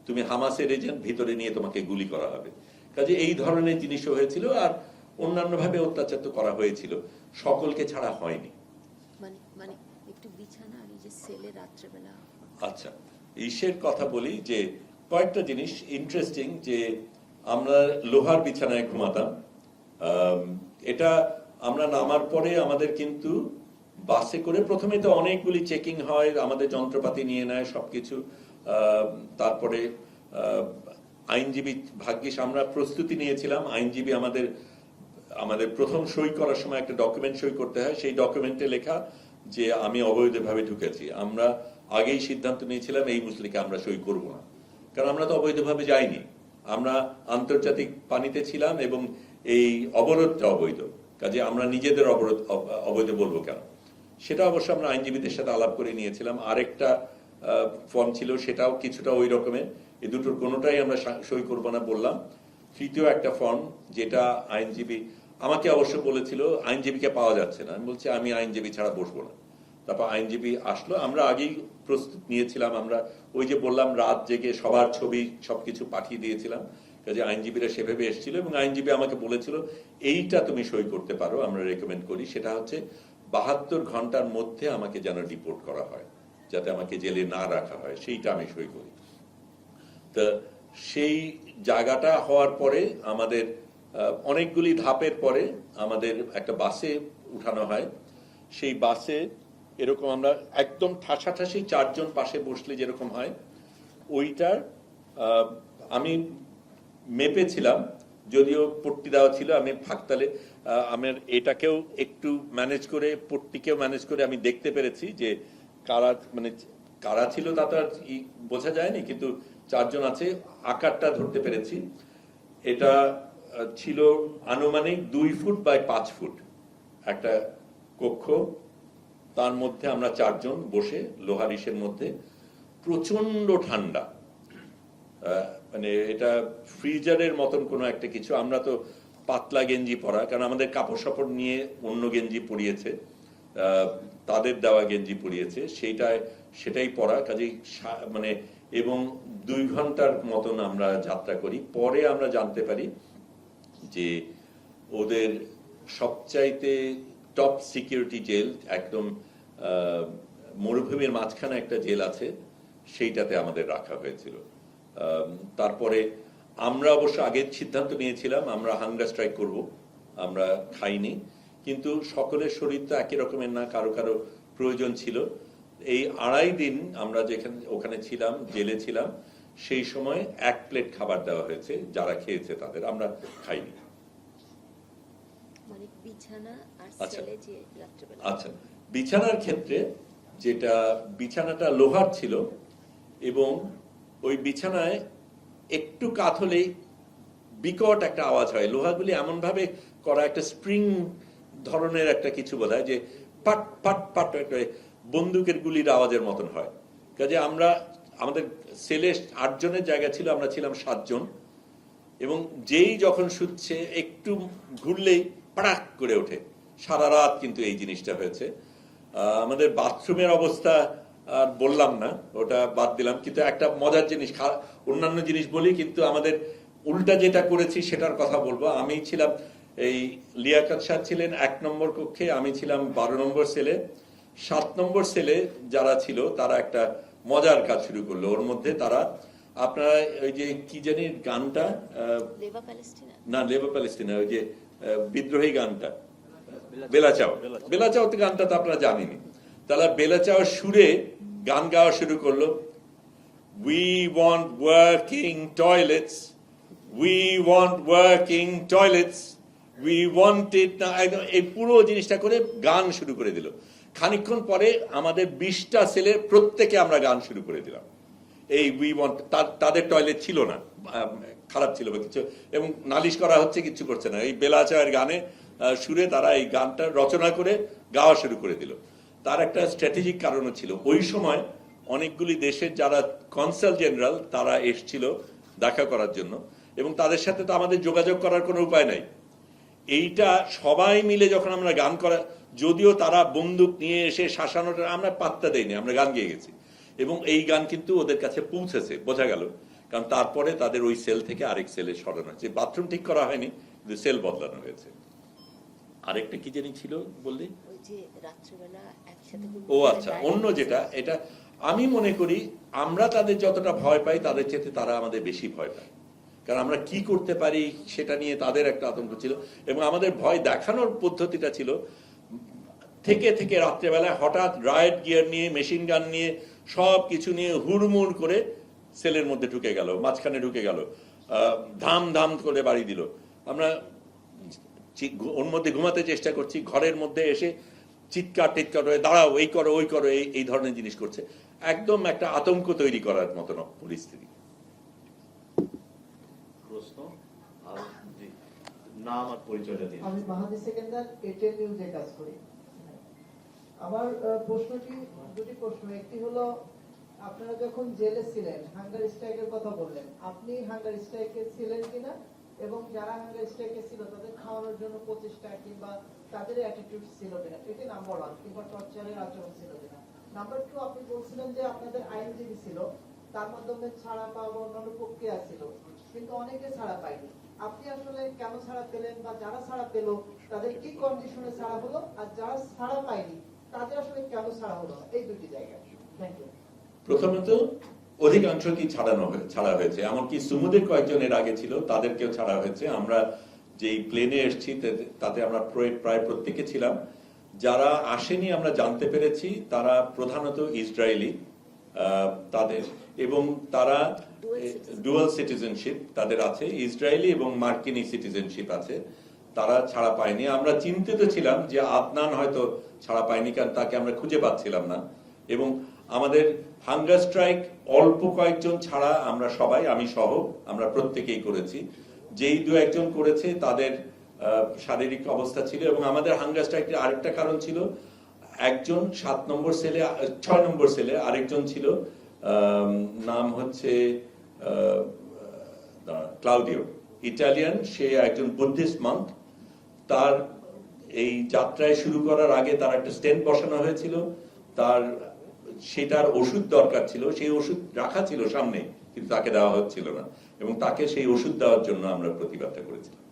তুমি হামাসের এজেন্ট, ভিতরে নিয়ে তোমাকে গুলি করা হবে। কাজে এই ধরনের জিনিসও হয়েছিল। আর অন্যান্যভাবে অত্যাচার তো করা হয়েছিল, সকলকে ছাড়া হয়নি। মানে মানে একটু বিছানা আর এই যে সেলে রাত্রেবেলা। আচ্ছা, ইসের কথা বলি যে কয়েকটা জিনিস ইন্টারেস্টিং, যে আমরা লোহার বিছানায় ঘুমাতাম। এটা আমরা নামার পরে আমাদের কিন্তু বাসে করে প্রথমে তো অনেকগুলি চেকিং হয়, আমাদের যন্ত্রপাতি নিয়ে নেয় সবকিছু। তারপরে আইনজীবী, ভাগ্যিস আমরা প্রস্তুতি নিয়েছিলাম, আইনজীবী আমাদের প্রথম সই করার সময় একটা ডকুমেন্ট সই করতে হয়, সেই ডকুমেন্টে লেখা যে আমি অবৈধভাবে ঢুকেছি। আমরা আগেই সিদ্ধান্ত নিয়েছিলাম এই মুসলিকে আমরা সই করব না, কারণ আমরা তো অবৈধভাবে যাইনি, আমরা আন্তর্জাতিক পানিতে ছিলাম এবং এই অবরোধটা অবৈধ, কাজে আমরা নিজেদের অবৈধ বলবো কেন। সেটা অবশ্য আমরা আইনজীবীদের সাথে আলাপ করে নিয়েছিলাম। আরেকটা ফর্ম ছিল, সেটাও কিছুটা ওই রকমের, এই দুটোর কোনোটাই আমরা সই করবো না বললাম। তৃতীয় একটা ফর্ম, যেটা আইনজীবী আমাকে অবশ্য বলেছিল আইনজীবীকে পাওয়া যাচ্ছে না, আমি বলছি আমি আইনজীবী ছাড়া বসবো না। তারপর আইনজীবী আসলো, আমরা আগেই প্রস্তুত নিয়েছিলাম, আমরা ওই যে বললাম রাত জেগে সবার ছবি সবকিছু পাঠিয়ে দিয়েছিলাম, কাজে আইনজীবীরা সেভাবে এসেছিল এবং আইনজীবী আমাকে বলেছিল এইটা তুমি সই করতে পারো, আমরা রেকমেন্ড করি, সেটা হচ্ছে 72 ঘন্টার মধ্যে আমাকে যেন ডিপোর্ট করা হয়, যাতে আমাকে জেলে না রাখা হয়, সেইটা আমি সই করি। তো সেই জায়গাটা হওয়ার পরে আমাদের অনেকগুলি ধাপের পরে আমাদের একটা বাসে উঠানো হয়। সেই বাসে এরকম আমরা একদম ঠাসাঠাসি 4 জন পাশে বসলে যেরকম হয়, ওইটার আমি মেপেছিলাম, যদিও পট্টি দেওয়া ছিল, আমি ফাঁকতালে আমার এটাকেও একটু ম্যানেজ করে, পট্টিকেও ম্যানেজ করে আমি দেখতে পেরেছি যে কারা ছিল তা তো আর বোঝা যায়নি, কিন্তু 4 জন আছে, আকারটা ধরতে পেরেছি। এটা ছিল আনুমানিক 2 ফুট বাই 5 ফুট একটা কক্ষ, তার মধ্যে আমরা 4 জন বসে লোহার ইসের মধ্যে, প্রচন্ড ঠান্ডা, মানে এটা ফ্রিজারের মতন কোনো একটা কিছু। আমরা তো পাতলা গেঞ্জি পরা, কারণ আমাদের কাপড় সাপড় নিয়ে অন্য গেঞ্জি পরিয়েছে, তাদের দেওয়া গেঞ্জি পরিয়েছে, সেটাই পরা, কাজেই মানে এবং 2 ঘন্টার মতন আমরা যাত্রা করি। পরে আমরা জানতে পারি যে ওদের সবচাইতে টপ সিকিউরিটি জেল, একদম মরুভূমির মাঝখানে একটা জেল আছে, সেইটাতে আমাদের রাখা হয়েছিল। তারপরে আমরা অবশ্য আগে সিদ্ধান্ত নিয়েছিলাম আমরা হাঙ্গার স্ট্রাইক করব, আমরা খাইনি, কিন্তু সকলের শরীর তো একই রকমের না, কারো কারো প্রয়োজন ছিল। এই 2.5 দিন আমরা ওখানে ছিলাম, জেলে ছিলাম, সেই সময় 1 প্লেট খাবার দেওয়া হয়েছে, যারা খেয়েছে তাদের, আমরা খাইনি। মানে বিছানা আর আচ্ছা। সেলে যে রাত্রেবেলা। আচ্ছা, বিছানার ক্ষেত্রে যেটা, বিছানাটা লোহার ছিল এবং ওই বিছানায় একটু কাত হলেই বিকট একটা আওয়াজ হয়। লোহাগুলি এমন ভাবে করা, একটা স্প্রিং ধরনের একটা কিছু বোধহয়, যে পাট পাট পাট বন্দুকের গুলির আওয়াজের মতন হয়। কাজে আমরা, আমাদের সেলে 8 জনের জায়গা ছিল, আমরা ছিলাম 7 জন, এবং যেই যখন শুচ্ছে একটু ঘুরলেই পাড়াক করে ওঠে। সারা রাত কিন্তু এই জিনিসটা হয়েছে। আমাদের বাথরুমের অবস্থা আর বললাম না, ওটা বাদ দিলাম, কিন্তু একটা মজার জিনিস, অন্যান্য জিনিস বলি, কিন্তু আমাদের উল্টা যেটা করেছি সেটার কথা বলবো। আমি ছিলাম, এই লিয়াকত শাহ ছিলেন 1 নম্বর কক্ষে, আমি ছিলাম 12 নম্বর সেলে। 7 নম্বর সেলে যারা ছিল তারা একটা মজার কাজ শুরু করলো। ওর মধ্যে তারা, আপনারা ওই যে কি জানি গানটা, লেবা প্যালেস্টিনা, না লেবা প্যালেস্টিনা, ওই যে বিদ্রোহী গানটা বেলাচাও, বেলাচাও তো গানটা তো আপনারা জানেনি, তারা বেলাচাও সুরে গান গাওয়া শুরু করলো। We want working toilets, we want working toilets, we want it now. এই পুরো জিনিসটা করে গান শুরু করে দিল। খানিকক্ষণ পরে আমাদের 20টা সেলে প্রত্যেকে আমরা গান শুরু করে দিলাম। এই উই ওয়ান্ট, তাদের টয়লেট ছিল না, খারাপ ছিল বা কিছু, এবং নালিশ করা হচ্ছে, কিছু করছে না, এই বেলাচায়ের গানে সুরে তারা এই গানটা রচনা করে গাওয়া শুরু করে দিল। তার একটা স্ট্র্যাটেজিক কারণও ছিল, ওই সময় অনেকগুলি দেশের যারা কনসাল জেনারেল তারা এসছিল দেখা করার জন্য, এবং তাদের সাথে তো আমাদের যোগাযোগ করার কোনো উপায় নাই। এইটা সবাই মিলে যখন আমরা গান করা, যদিও তারা বন্দুক নিয়ে এসে শাসানোটা আমরা পাত্তা দেইনি, আমরা গান গেয়ে গেছি, এবং এই গান কিন্তু ওদের কাছে পৌঁছেছে, বোঝা গেল। কারণ তারপরে তাদের ওই সেল থেকে আরেক সেলে সরানো হয়েছে। বাথরুম ঠিক করা হয়নি, কিন্তু সেল বদলানো হয়েছে। আরেকটা কি জানি ছিল বললি? ওই যে রাত্রেবেলা একসাথে ও আচ্ছা, অন্য যেটা, এটা আমি মনে করি আমরা তাদের যতটা ভয় পাই তাদের চেয়ে তারা আমাদের বেশি ভয় পায়। কারণ আমরা কি করতে পারি সেটা নিয়ে তাদের একটা আতঙ্ক ছিল, এবং আমাদের ভয় দেখানোর পদ্ধতিটা ছিল থেকে থেকে রাত্রেবেলায় হঠাৎ রায়েট গিয়ার নিয়ে, মেশিন গান নিয়ে, সব কিছু নিয়ে হুড়মুড় করে সেলের মধ্যে ঢুকে গেল, মাঝখানে ঢুকে গেল, ধাম ধাম করে বাড়ি দিল। আমরা ওর মধ্যে ঘুমাতে চেষ্টা করছি, ঘরের মধ্যে এসে চিৎকার টিৎকার হয়ে দাঁড়াও, এই করো ওই করো, এই ধরনের জিনিস করছে। একদম একটা আতঙ্ক তৈরি করার মতন পরিস্থিতি। প্রশ্ন আর জি, নাম আর পরিচয়টা দিন। আমি মাহাদি সেকেন্দার, এটেল নিউজে কাজ করি। আমার প্রশ্নটি, দুটি প্রশ্ন। একটি হলো, আপনারা যখন জেলে ছিলেন হাঙ্গার স্ট্রাইকের কথা বললেন, আপনি হাঙ্গার স্ট্রাইকে ছিলেন কিনা, এবং যারা হাঙ্গার স্ট্রাইকে ছিল তাদের খাওয়ানোর জন্য প্রচেষ্টা কিংবা তাদের অ্যাটিটিউড ছিল কিনা, এটি নাম্বার 1, কিংবা টর্চারের আচরণ ছিল কিনা। নাম্বার 2, আপনি বলছিলেন যে আপনাদের আইনজীবী ছিল, তার মাধ্যমে ছাড়া পাওয়া অন্যান্য প্রক্রিয়া ছিল, কিন্তু অনেকে ছাড়া পায়নি। আপনি আসলে কেন ছাড়া পেলেন, বা যারা ছাড়া পেল তাদের কি কন্ডিশনে ছাড়া হলো, আর যারা ছাড়া পায়নি তাদের আসলে কেন ছাড়া হলো, এই দুটি জায়গা। Thank you. প্রথমত অধিকাংশকেই ছাড়া হয়েছে, এমনকি সুমুদের কয়েকজন এর আগে ছিল, তাদেরকেও ছাড়া হয়েছে। আমরা যেই প্লেনে এসেছি তাতে আমরা প্রায় প্রত্যেকে ছিলাম। যারা আসেনি আমরা জানতে পেরেছি তারা প্রধানত ইসরায়েলি, তাদের, এবং তারা ডুয়াল সিটিজেনশিপ তাদের আছে, ইসরায়েলি এবং মার্কিনী সিটিজেনশিপ আছে, তারা ছাড়া পায়নি। আমরা চিন্তিত ছিলাম যে আদনান হয়তো ছাড়া পায়নি, কারণ তাকে আমরা খুঁজে পাচ্ছিলাম না। এবং আমাদের হাঙ্গার স্ট্রাইক অল্প কয়েকজন ছাড়া আমরা সবাই, আমি সহ, আমরা প্রত্যেকেই করেছি। যেই দু একজন করেছে তাদের শারীরিক অবস্থা ছিল। এবং আমাদের হাঙ্গার স্ট্রাইকের আরেকটা কারণ ছিল, একজন 7 নম্বর সেলে, 6 নম্বর সেলে আরেকজন ছিল, নাম হচ্ছে ক্লাউডিও, ইটালিয়ান, সে একজন বুদ্ধিস্ট মঙ্ক। তার এই যাত্রায় শুরু করার আগে তার একটা স্টেন্ট বসানো হয়েছিল, তার সেটার ওষুধ দরকার ছিল, সেই ওষুধ রাখা ছিল সামনে, কিন্তু তাকে দেওয়া হচ্ছিল না, এবং তাকে সেই ওষুধ দেওয়ার জন্য আমরা প্রতিবাদটা করেছিলাম।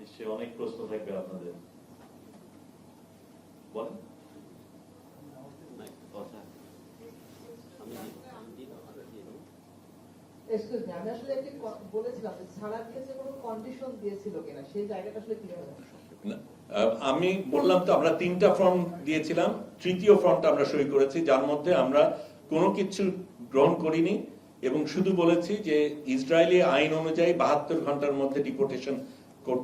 নিশ্চয়ই অনেক প্রশ্ন থাকবে আপনাদের, বলেন। এক্সকিউজ মি, আমি আসলে একটি বলেছিলাম যে ছাড়ার ক্ষেত্রে কোনো কন্ডিশন দিয়েছিল কিনা, সেই জায়গাটা আসলে ক্লিয়ার হবে। আমি বললাম তো, আমরা 3টা ফর্ম দিয়েছিলাম, তৃতীয় ফর্মটা আমরা সই করেছি, যার মধ্যে আমরা কোনো কিছু গ্রহণ করিনি, এবং শুধু বলেছি যে ইসরায়েলি আইন অনুযায়ী 72 ঘন্টার মধ্যে ডিপোর্টেশন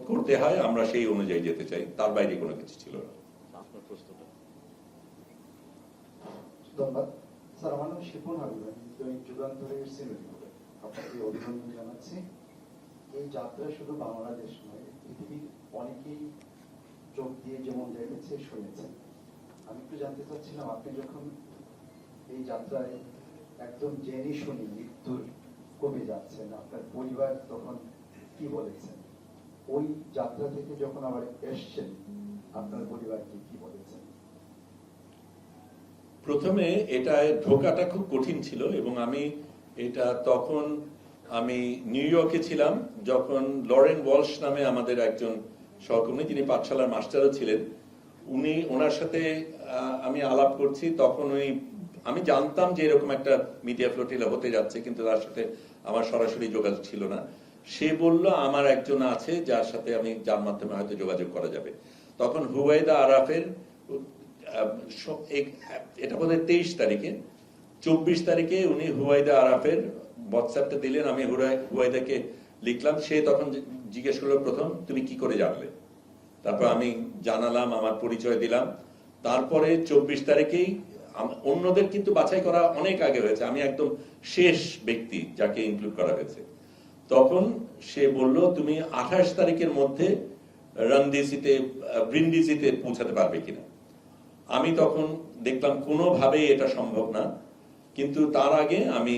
করতে হয়, আমরা সেই অনুযায়ী যেতে চাই, তার বাইরে কোনো কিছু ছিল না। আপনার প্রশ্নটা। ধন্যবাদ স্যার। আমার নাম শিপন হাবিব, দৈনিক যুগান্তরের সিনিয়র রিপোর্টার। আপনাকে অভিনন্দন জানাচ্ছি। এই যাত্রা শুধু বাংলাদেশ নয়, পৃথিবীর অনেকেই চোখ দিয়ে যেমন দেখেছে, শুনেছে। আমি একটু জানতে চাচ্ছিলাম, আপনি যখন এই যাত্রায় একদম জেনে শুনি মৃত্যুর কবে যাচ্ছেন, আপনার পরিবার তখন কি বলেছেন? ওই যাত্রা থেকে যখন আবার এসছেন, আপনার পরিবারকে কি বলেছেন? প্রথমে এটা ঢোকাটা খুব কঠিন ছিল, এবং আমি এটা তখন আমি নিউ ইয়র্কে ছিলাম, যখন লরেন ওয়ালশ নামে আমাদের একজন সহকর্মী, যিনি পাঠশালার মাস্টারও ছিলেন, ওনার সাথে আমি আলাপ করছি। তখন আমি জানতাম যে এরকম একটা মিডিয়া ফ্লোটিলা হতে যাচ্ছে, কিন্তু তার সাথে আমার সরাসরি যোগাযোগ ছিল না। সে বলল আমার একজন আছে যার মাধ্যমে হয়তো যোগাযোগ করা যাবে। তখন হুবাইদা আরাফের, এটা বোধহয় 23 তারিখে, 24 তারিখে উনি হুবাইদা আরাফের হোয়াটসঅ্যাপটা দিলেন। আমি হুবাইদাকে লিখলাম, সে তখন জিজ্ঞেস করলো প্রথম, তুমি কি করে জানলে? তারপর আমি জানালাম, আমার পরিচয় দিলাম। তারপরে 24 তারিখেই, অন্যদের কিন্তু বাছাই করা অনেক আগে হয়েছে, আমি একদম শেষ ব্যক্তি যাকে ইনক্লুড করা হয়েছে। তখন সে বলল, তুমি 28 তারিখের মধ্যে ব্রিন্ডিজিতে পৌঁছাতে পারবে কিনা। আমি তখন দেখলাম কোনোভাবেই এটা সম্ভব না, কিন্তু তার আগে আমি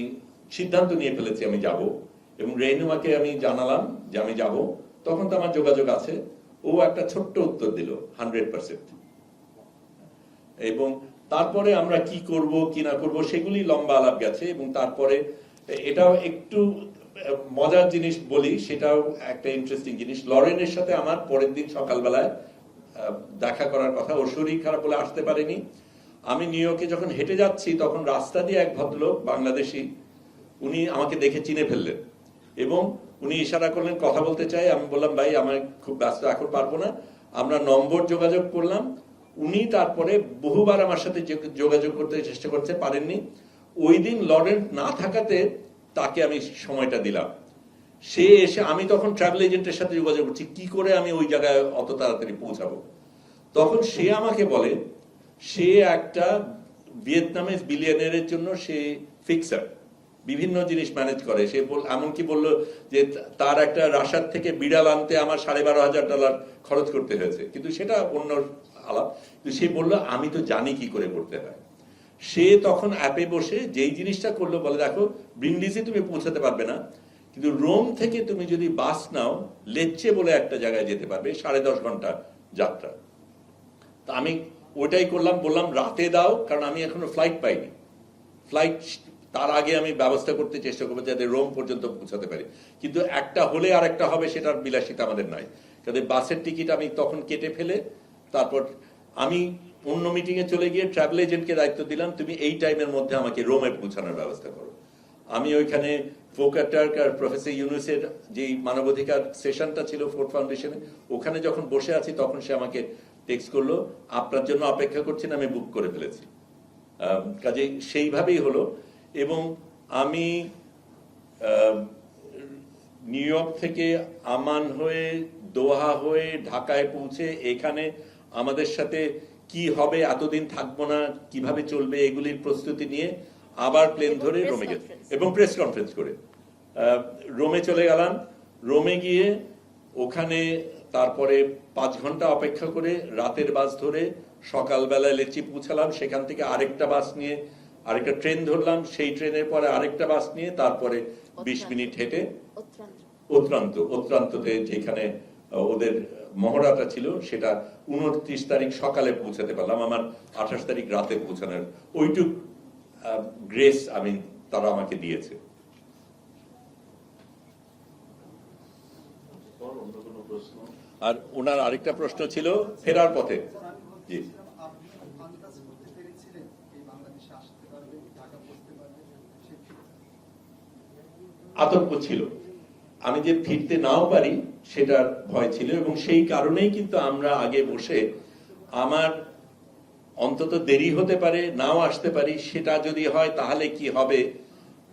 সিদ্ধান্ত নিয়ে ফেলেছি আমি যাব, এবং রেনুমাকে আমি জানালাম যে আমি যাব। তখন তো আমার যোগাযোগ আছে, ও একটা ছোট্ট উত্তর দিল 100%। এবং তারপরে আমরা কি করব কি না করব সেগুলি লম্বা আলাপ গেছে, এবং তারপরে এটাও একটু মজার জিনিস বলি, সেটাও একটা ইন্টারেস্টিং জিনিস। লরেনের সাথে আমার পরের দিন সকালবেলায় দেখা করার কথা, ওর শরীর খারাপ বলে আসতে পারেনি। আমি নিউ ইয়র্কে যখন হেঁটে যাচ্ছি তখন রাস্তা দিয়ে এক ভদ্রলোক বাংলাদেশি, উনি আমাকে দেখে চিনে ফেললেন এবং উনি ইশারা করলেন কথা বলতে চাই। আমি বললাম ভাই আমার খুব ব্যস্ত, এখন পারবো না। আমরা নম্বর যোগাযোগ করলাম। উনি তারপরে বহুবার আমার সাথে যোগাযোগ করতে চেষ্টা করতে পারেননি। ওই দিন লরেন্স না থাকাতে তাকে আমি সময়টা দিলাম। সে এসে, আমি তখন ট্রাভেল এজেন্টের সাথে যোগাযোগ করছি কি করে আমি ওই জায়গায় অত তাড়াতাড়ি পৌঁছাবো। তখন সে আমাকে বলে সে একটা ভিয়েতনামিজ বিলিয়নারের জন্য সে ফিক্সার, বিভিন্ন জিনিস ম্যানেজ করে। সে এমনকি বললো যে তার একটা রাশিয়ার থেকে বিড়াল আনতে আমার $12,500 খরচ করতে হয়েছে, কিন্তু সেটা অন্য আলাপ। কিন্তু সে বললো আমি তো জানি কি করে করতে হয়। সে তখন অ্যাপে বসে যেই জিনিসটা করলো, বলে দেখো ব্রিন্ডিসি তুমি পৌঁছাতে পারবে না, কিন্তু রোম থেকে তুমি যদি বাস নাও লেচ্চে বলে একটা জায়গায় যেতে পারবে, 10.5 ঘন্টা যাত্রা। তা আমি ওইটাই করলাম, বললাম রাতে দাও, কারণ আমি এখনো ফ্লাইট পাইনি। ফ্লাইট তার আগে আমি ব্যবস্থা করতে চেষ্টা করবো যাতে রোম পর্যন্ত পৌঁছাতে পারি। কিন্তু একটা হলে আর একটা হবে, সেটার বিলাসিতা আমাদের নাই। কারণ বাসের টিকিট আমি তখন কেটে ফেলে তারপর আমি অন্য মিটিংয়ে চলে গিয়ে ট্রাভেল এজেন্টকে দায়িত্ব দিলাম তুমি এই টাইমের মধ্যে আমাকে রোমে পৌঁছানোর ব্যবস্থা করো। আমি ওইখানে ফোকাটার্ক আর প্রফেসর ইউনুসের যেই মানবাধিকার সেশনটা ছিল ফোর্ড ফাউন্ডেশনে, ওখানে যখন বসে আছি তখন সে আমাকে টেক্সট করলো আপনার জন্য অপেক্ষা করছেন, আমি বুক করে ফেলেছি। কাজেই সেইভাবেই হলো। এবং আমি নিউ ইয়র্ক থেকে আমান হয়ে দোহা হয়ে ঢাকায় পৌঁছে এখানে আমাদের সাথে কি হবে, এতদিন থাকবো না, কিভাবে চলবে, এগুলির প্রস্তুতি নিয়ে আবার প্লেন ধরে রোমে গেছে এবং প্রেস কনফারেন্স করে রোমে চলে গেলাম। রোমে গিয়ে ওখানে তারপরে 5 ঘন্টা অপেক্ষা করে রাতের বাস ধরে সকালবেলায় লেচি পৌঁছালাম। সেখান থেকে আরেকটা বাস নিয়ে আরেকটা ট্রেন ধরলাম, সেই ট্রেনের পরে আরেকটা বাস নিয়ে তারপরে 20 মিনিট হেঁটে অত্রান্ততে যেখানে ওদের মহড়াটা ছিল সেটা 29 তারিখ সকালে পৌঁছাতে পারলাম। আমার 28 তারিখ রাতে পৌঁছানোর ওইটুক গ্রেস তারা আমাকে দিয়েছে। আর ওনার আরেকটা প্রশ্ন ছিল ফেরার পথে। জি, আতঙ্ক ছিল আমি যে ফিরতে নাও পারি সেটার ভয় ছিল, এবং সেই কারণেই কিন্তু আমরা আগে বসে আমার অন্তত দেরি হতে পারে, নাও আসতে পারি, সেটা যদি হয় তাহলে কি হবে,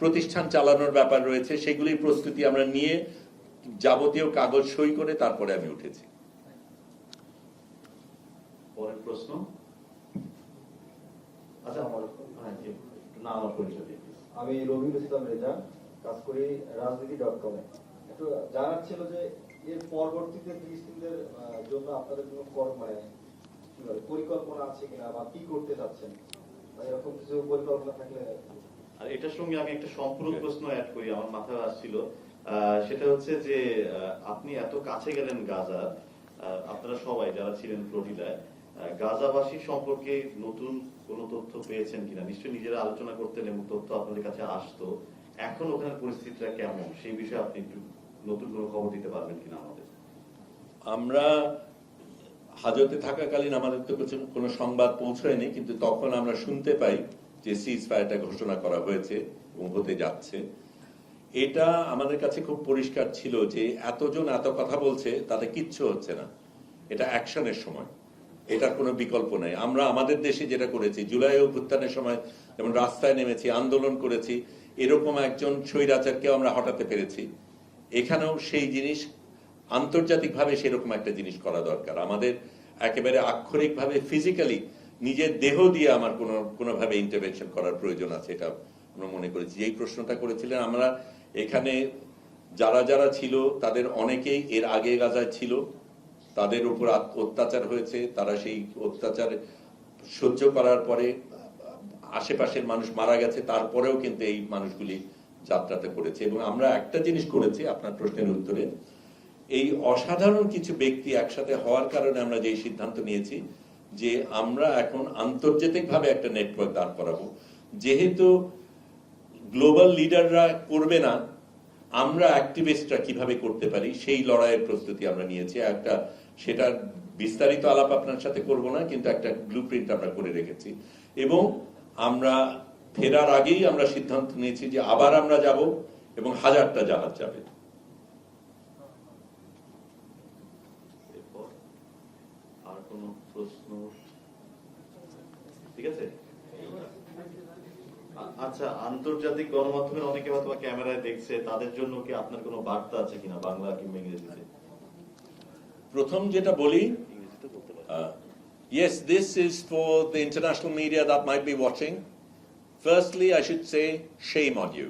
প্রতিষ্ঠান চালানোর ব্যাপার রয়েছে, সেগুলির প্রস্তুতি আমরা নিয়ে যাবতীয় কাগজ সই করে তারপরে আমি উঠেছি। পরের প্রশ্ন। আচ্ছা না, আমার পরিচয় দিন। আমি রবিউল ইসলাম রেজা, কাজ করি রাজনীতি.com এ। একটু জানার ছিল যে এর পরবর্তীতে ফিলিস্তিনদের জন্য আপনাদের কোনো পরিকল্পনা আছে কিনা বা কি করতে যাচ্ছেন, এরকম কিছু পরিকল্পনা থাকলে। আর এটার সঙ্গে আমি একটা সম্পূরক প্রশ্ন অ্যাড করি, আমার মাথায় আসছিল। সেটা হচ্ছে যে আপনি এত কাছে গেলেন গাজা, আপনারা সবাই যারা ছিলেন ফ্লোরিডায়, গাজাবাসী সম্পর্কে নতুন কোন তথ্য পেয়েছেন কিনা? নিশ্চয়ই নিজেরা আলোচনা করতেন এবং তথ্য আপনাদের কাছে আসতো। এখন ওখানে পরিস্থিতিটা কেমন, সেই বিষয়ে আপনি একটু নতুন কোনো খবর দিতে পারবেন কিনা আমাদের? আমরা হাজতে থাকাকালীন আমাদের তো কোনো সংবাদ পৌঁছয়নি, কিন্তু তখন আমরা শুনতে পাই যে সিজ ফায়ারটা ঘোষণা করা হয়েছে এবং হতে যাচ্ছে। এটা আমাদের কাছে খুব পরিষ্কার ছিল যে এতজন এত কথা বলছে তাতে কিচ্ছু হচ্ছে না, এটা অ্যাকশনের সময়, এটার কোনো বিকল্প নেই। আমরা আমাদের দেশে যেটা করেছি, জুলাই অভ্যুত্থানের সময় যেমন রাস্তায় নেমেছি, আন্দোলন করেছি, এরকম একজন স্বৈরাচারকে আমরা হটাতে পেরেছি। এখানেও সেই জিনিস আন্তর্জাতিকভাবে সেরকম একটা জিনিস করা দরকার। আমাদের একেবারে আক্ষরিকভাবে ফিজিক্যালি নিজের দেহ দিয়ে আমার কোনোভাবে ইন্টারভেনশন করার প্রয়োজন আছে, এটা আমরা মনে করেছি। এই প্রশ্নটা করেছিলেন, আমরা এখানে যারা যারা ছিল তাদের অনেকেই এর আগে গাজায় ছিল, তাদের উপর অত্যাচার হয়েছে, তারা সেই অত্যাচার সহ্য করার পরে আশেপাশের মানুষ মারা গেছে, তারপরেও কিন্তু এই মানুষগুলি যাত্রাতে করেছে। এবং আমরা একটা জিনিস করেছি আপনার প্রশ্নের উত্তরে, এই অসাধারণ কিছু ব্যক্তি একসাথে হওয়ার কারণে আমরা যে সিদ্ধান্ত নিয়েছি যে আমরা এখন আন্তর্জাতিকভাবে একটা নেটওয়ার্ক দাঁড় করাবো। যেহেতু গ্লোবাল লিডাররা করবে না, আমরা অ্যাক্টিভিস্টরা কিভাবে করতে পারি সেই লড়াইয়ের প্রস্তুতি আমরা নিয়েছি। সেটা বিস্তারিত আলাপ আপনার সাথে করব না, কিন্তু একটা ব্লুপ্রিন্ট আমরা করে রেখেছি এবং আমরা ফেরার আগেই আমরা সিদ্ধান্ত নিয়েছি যে আবার আমরা যাব এবং 1000টা জাহাজ যাবে। আর কোনো প্রশ্ন? ঠিক আছে। আচ্ছা, আন্তর্জাতিক গণমাধ্যমে অনেকে হয়তো ক্যামেরায় দেখছে, তাদের জন্য কি আপনার কোনো বার্তা আছে কিনা, বাংলা কিংবা ইংরেজিতে? প্রথম যেটা বলি, yes, this is for the international media that might be watching. Firstly, I should say shame on you.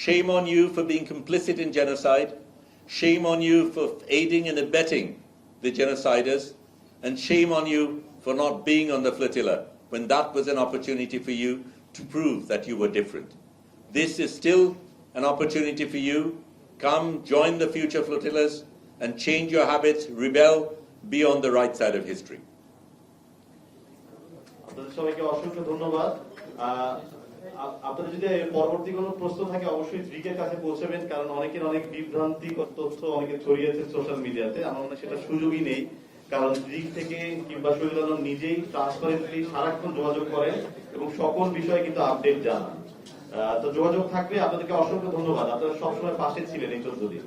Shame on you for being complicit in genocide. Shame on you for aiding and abetting the genociders. And shame on you for not being on the flotilla when that was an opportunity for you to prove that you were different. This is still an opportunity for you. Come, join the future flotillas and change your habits, rebel, be on the right side of history. আপনাদের সবাইকে অসংখ্য ধন্যবাদ। আপনাদের যদি পরবর্তী কোনো প্রশ্ন থাকে অবশ্যই রিকের কাছে পৌঁছাবেন, কারণ অনেকের অনেক বিভ্রান্তিকর তথ্য অনেকে ছড়িয়েছে সোশ্যাল মিডিয়াতে। আমার মনে হয় সেটা সুযোগই নেই, কারণ রিক থেকে কিংবা শহীদুল আলম নিজেই ট্রান্সপারেন্টলি সারাক্ষণ যোগাযোগ করেন এবং সকল বিষয়ে কিন্তু আপডেট জানান। তো যোগাযোগ থাকলে আপনাদেরকে অসংখ্য ধন্যবাদ, আপনারা সবসময় পাশে ছিলেন এই 14 দিন।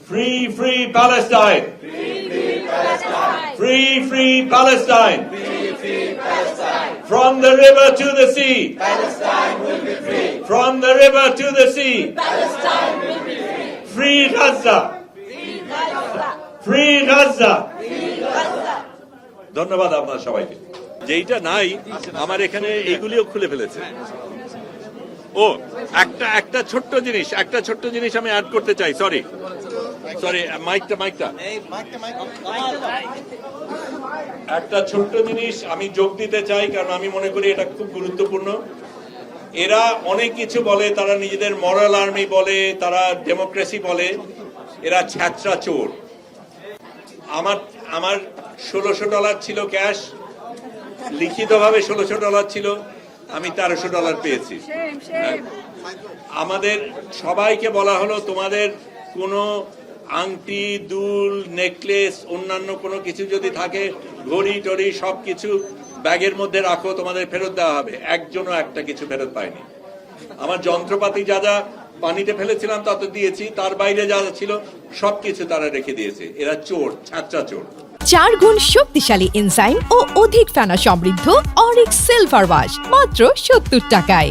Free, free Palestine! Free, free Palestine! Free, free Palestine! Free, free Palestine! From the river to the sea! Palestine will be free! From the river to the sea! Palestine will be free! Free Gaza! Free Gaza! Free Gaza! Free Gaza! ধন্যবাদ আপনার সবাইকে। যেইটা নাই আমার এখানে এইগুলিও খুলে ফেলেছে। ও একটা ছোট্ট জিনিস আমি অ্যাড করতে চাই। সরি মাইকটা একটা ছোট্ট জিনিস আমি যোগ দিতে চাই, কারণ আমি মনে করি এটা খুব গুরুত্বপূর্ণ। এরা অনেক কিছু বলে, তারা নিজেদের মরাল আর্মি বলে, তারা ডেমোক্রেসি বলে, এরা ছ্যাঁচড়া চোর। আমার $1600 ছিল ক্যাশ, লিখিতভাবে $1600 ছিল, আমি $1300 পেয়েছি। আমাদের সবাইকে বলা হলো তোমাদের কোনো আংটি, দুল, নেকলেস, অন্যান্য কোনো কিছু যদি থাকে, ঘড়ি টড়ি সবকিছু ব্যাগের মধ্যে রাখো, তোমাদের ফেরত দেওয়া হবে। একজনও একটা কিছু ফেরত পায়নি। আমার যন্ত্রপাতি যা যা পানিতে ফেলেছিলাম তা তো দিয়েছি, তার বাইরে যা যা ছিল সবকিছু তারা রেখে দিয়েছে। এরা চোর, ছ্যাঁচড়া চোর। 4 গুণ শক্তিশালী এনজাইম ও অধিক ফেনা সমৃদ্ধ অরিক সিলভার ওয়াশ মাত্র 70 টাকায়।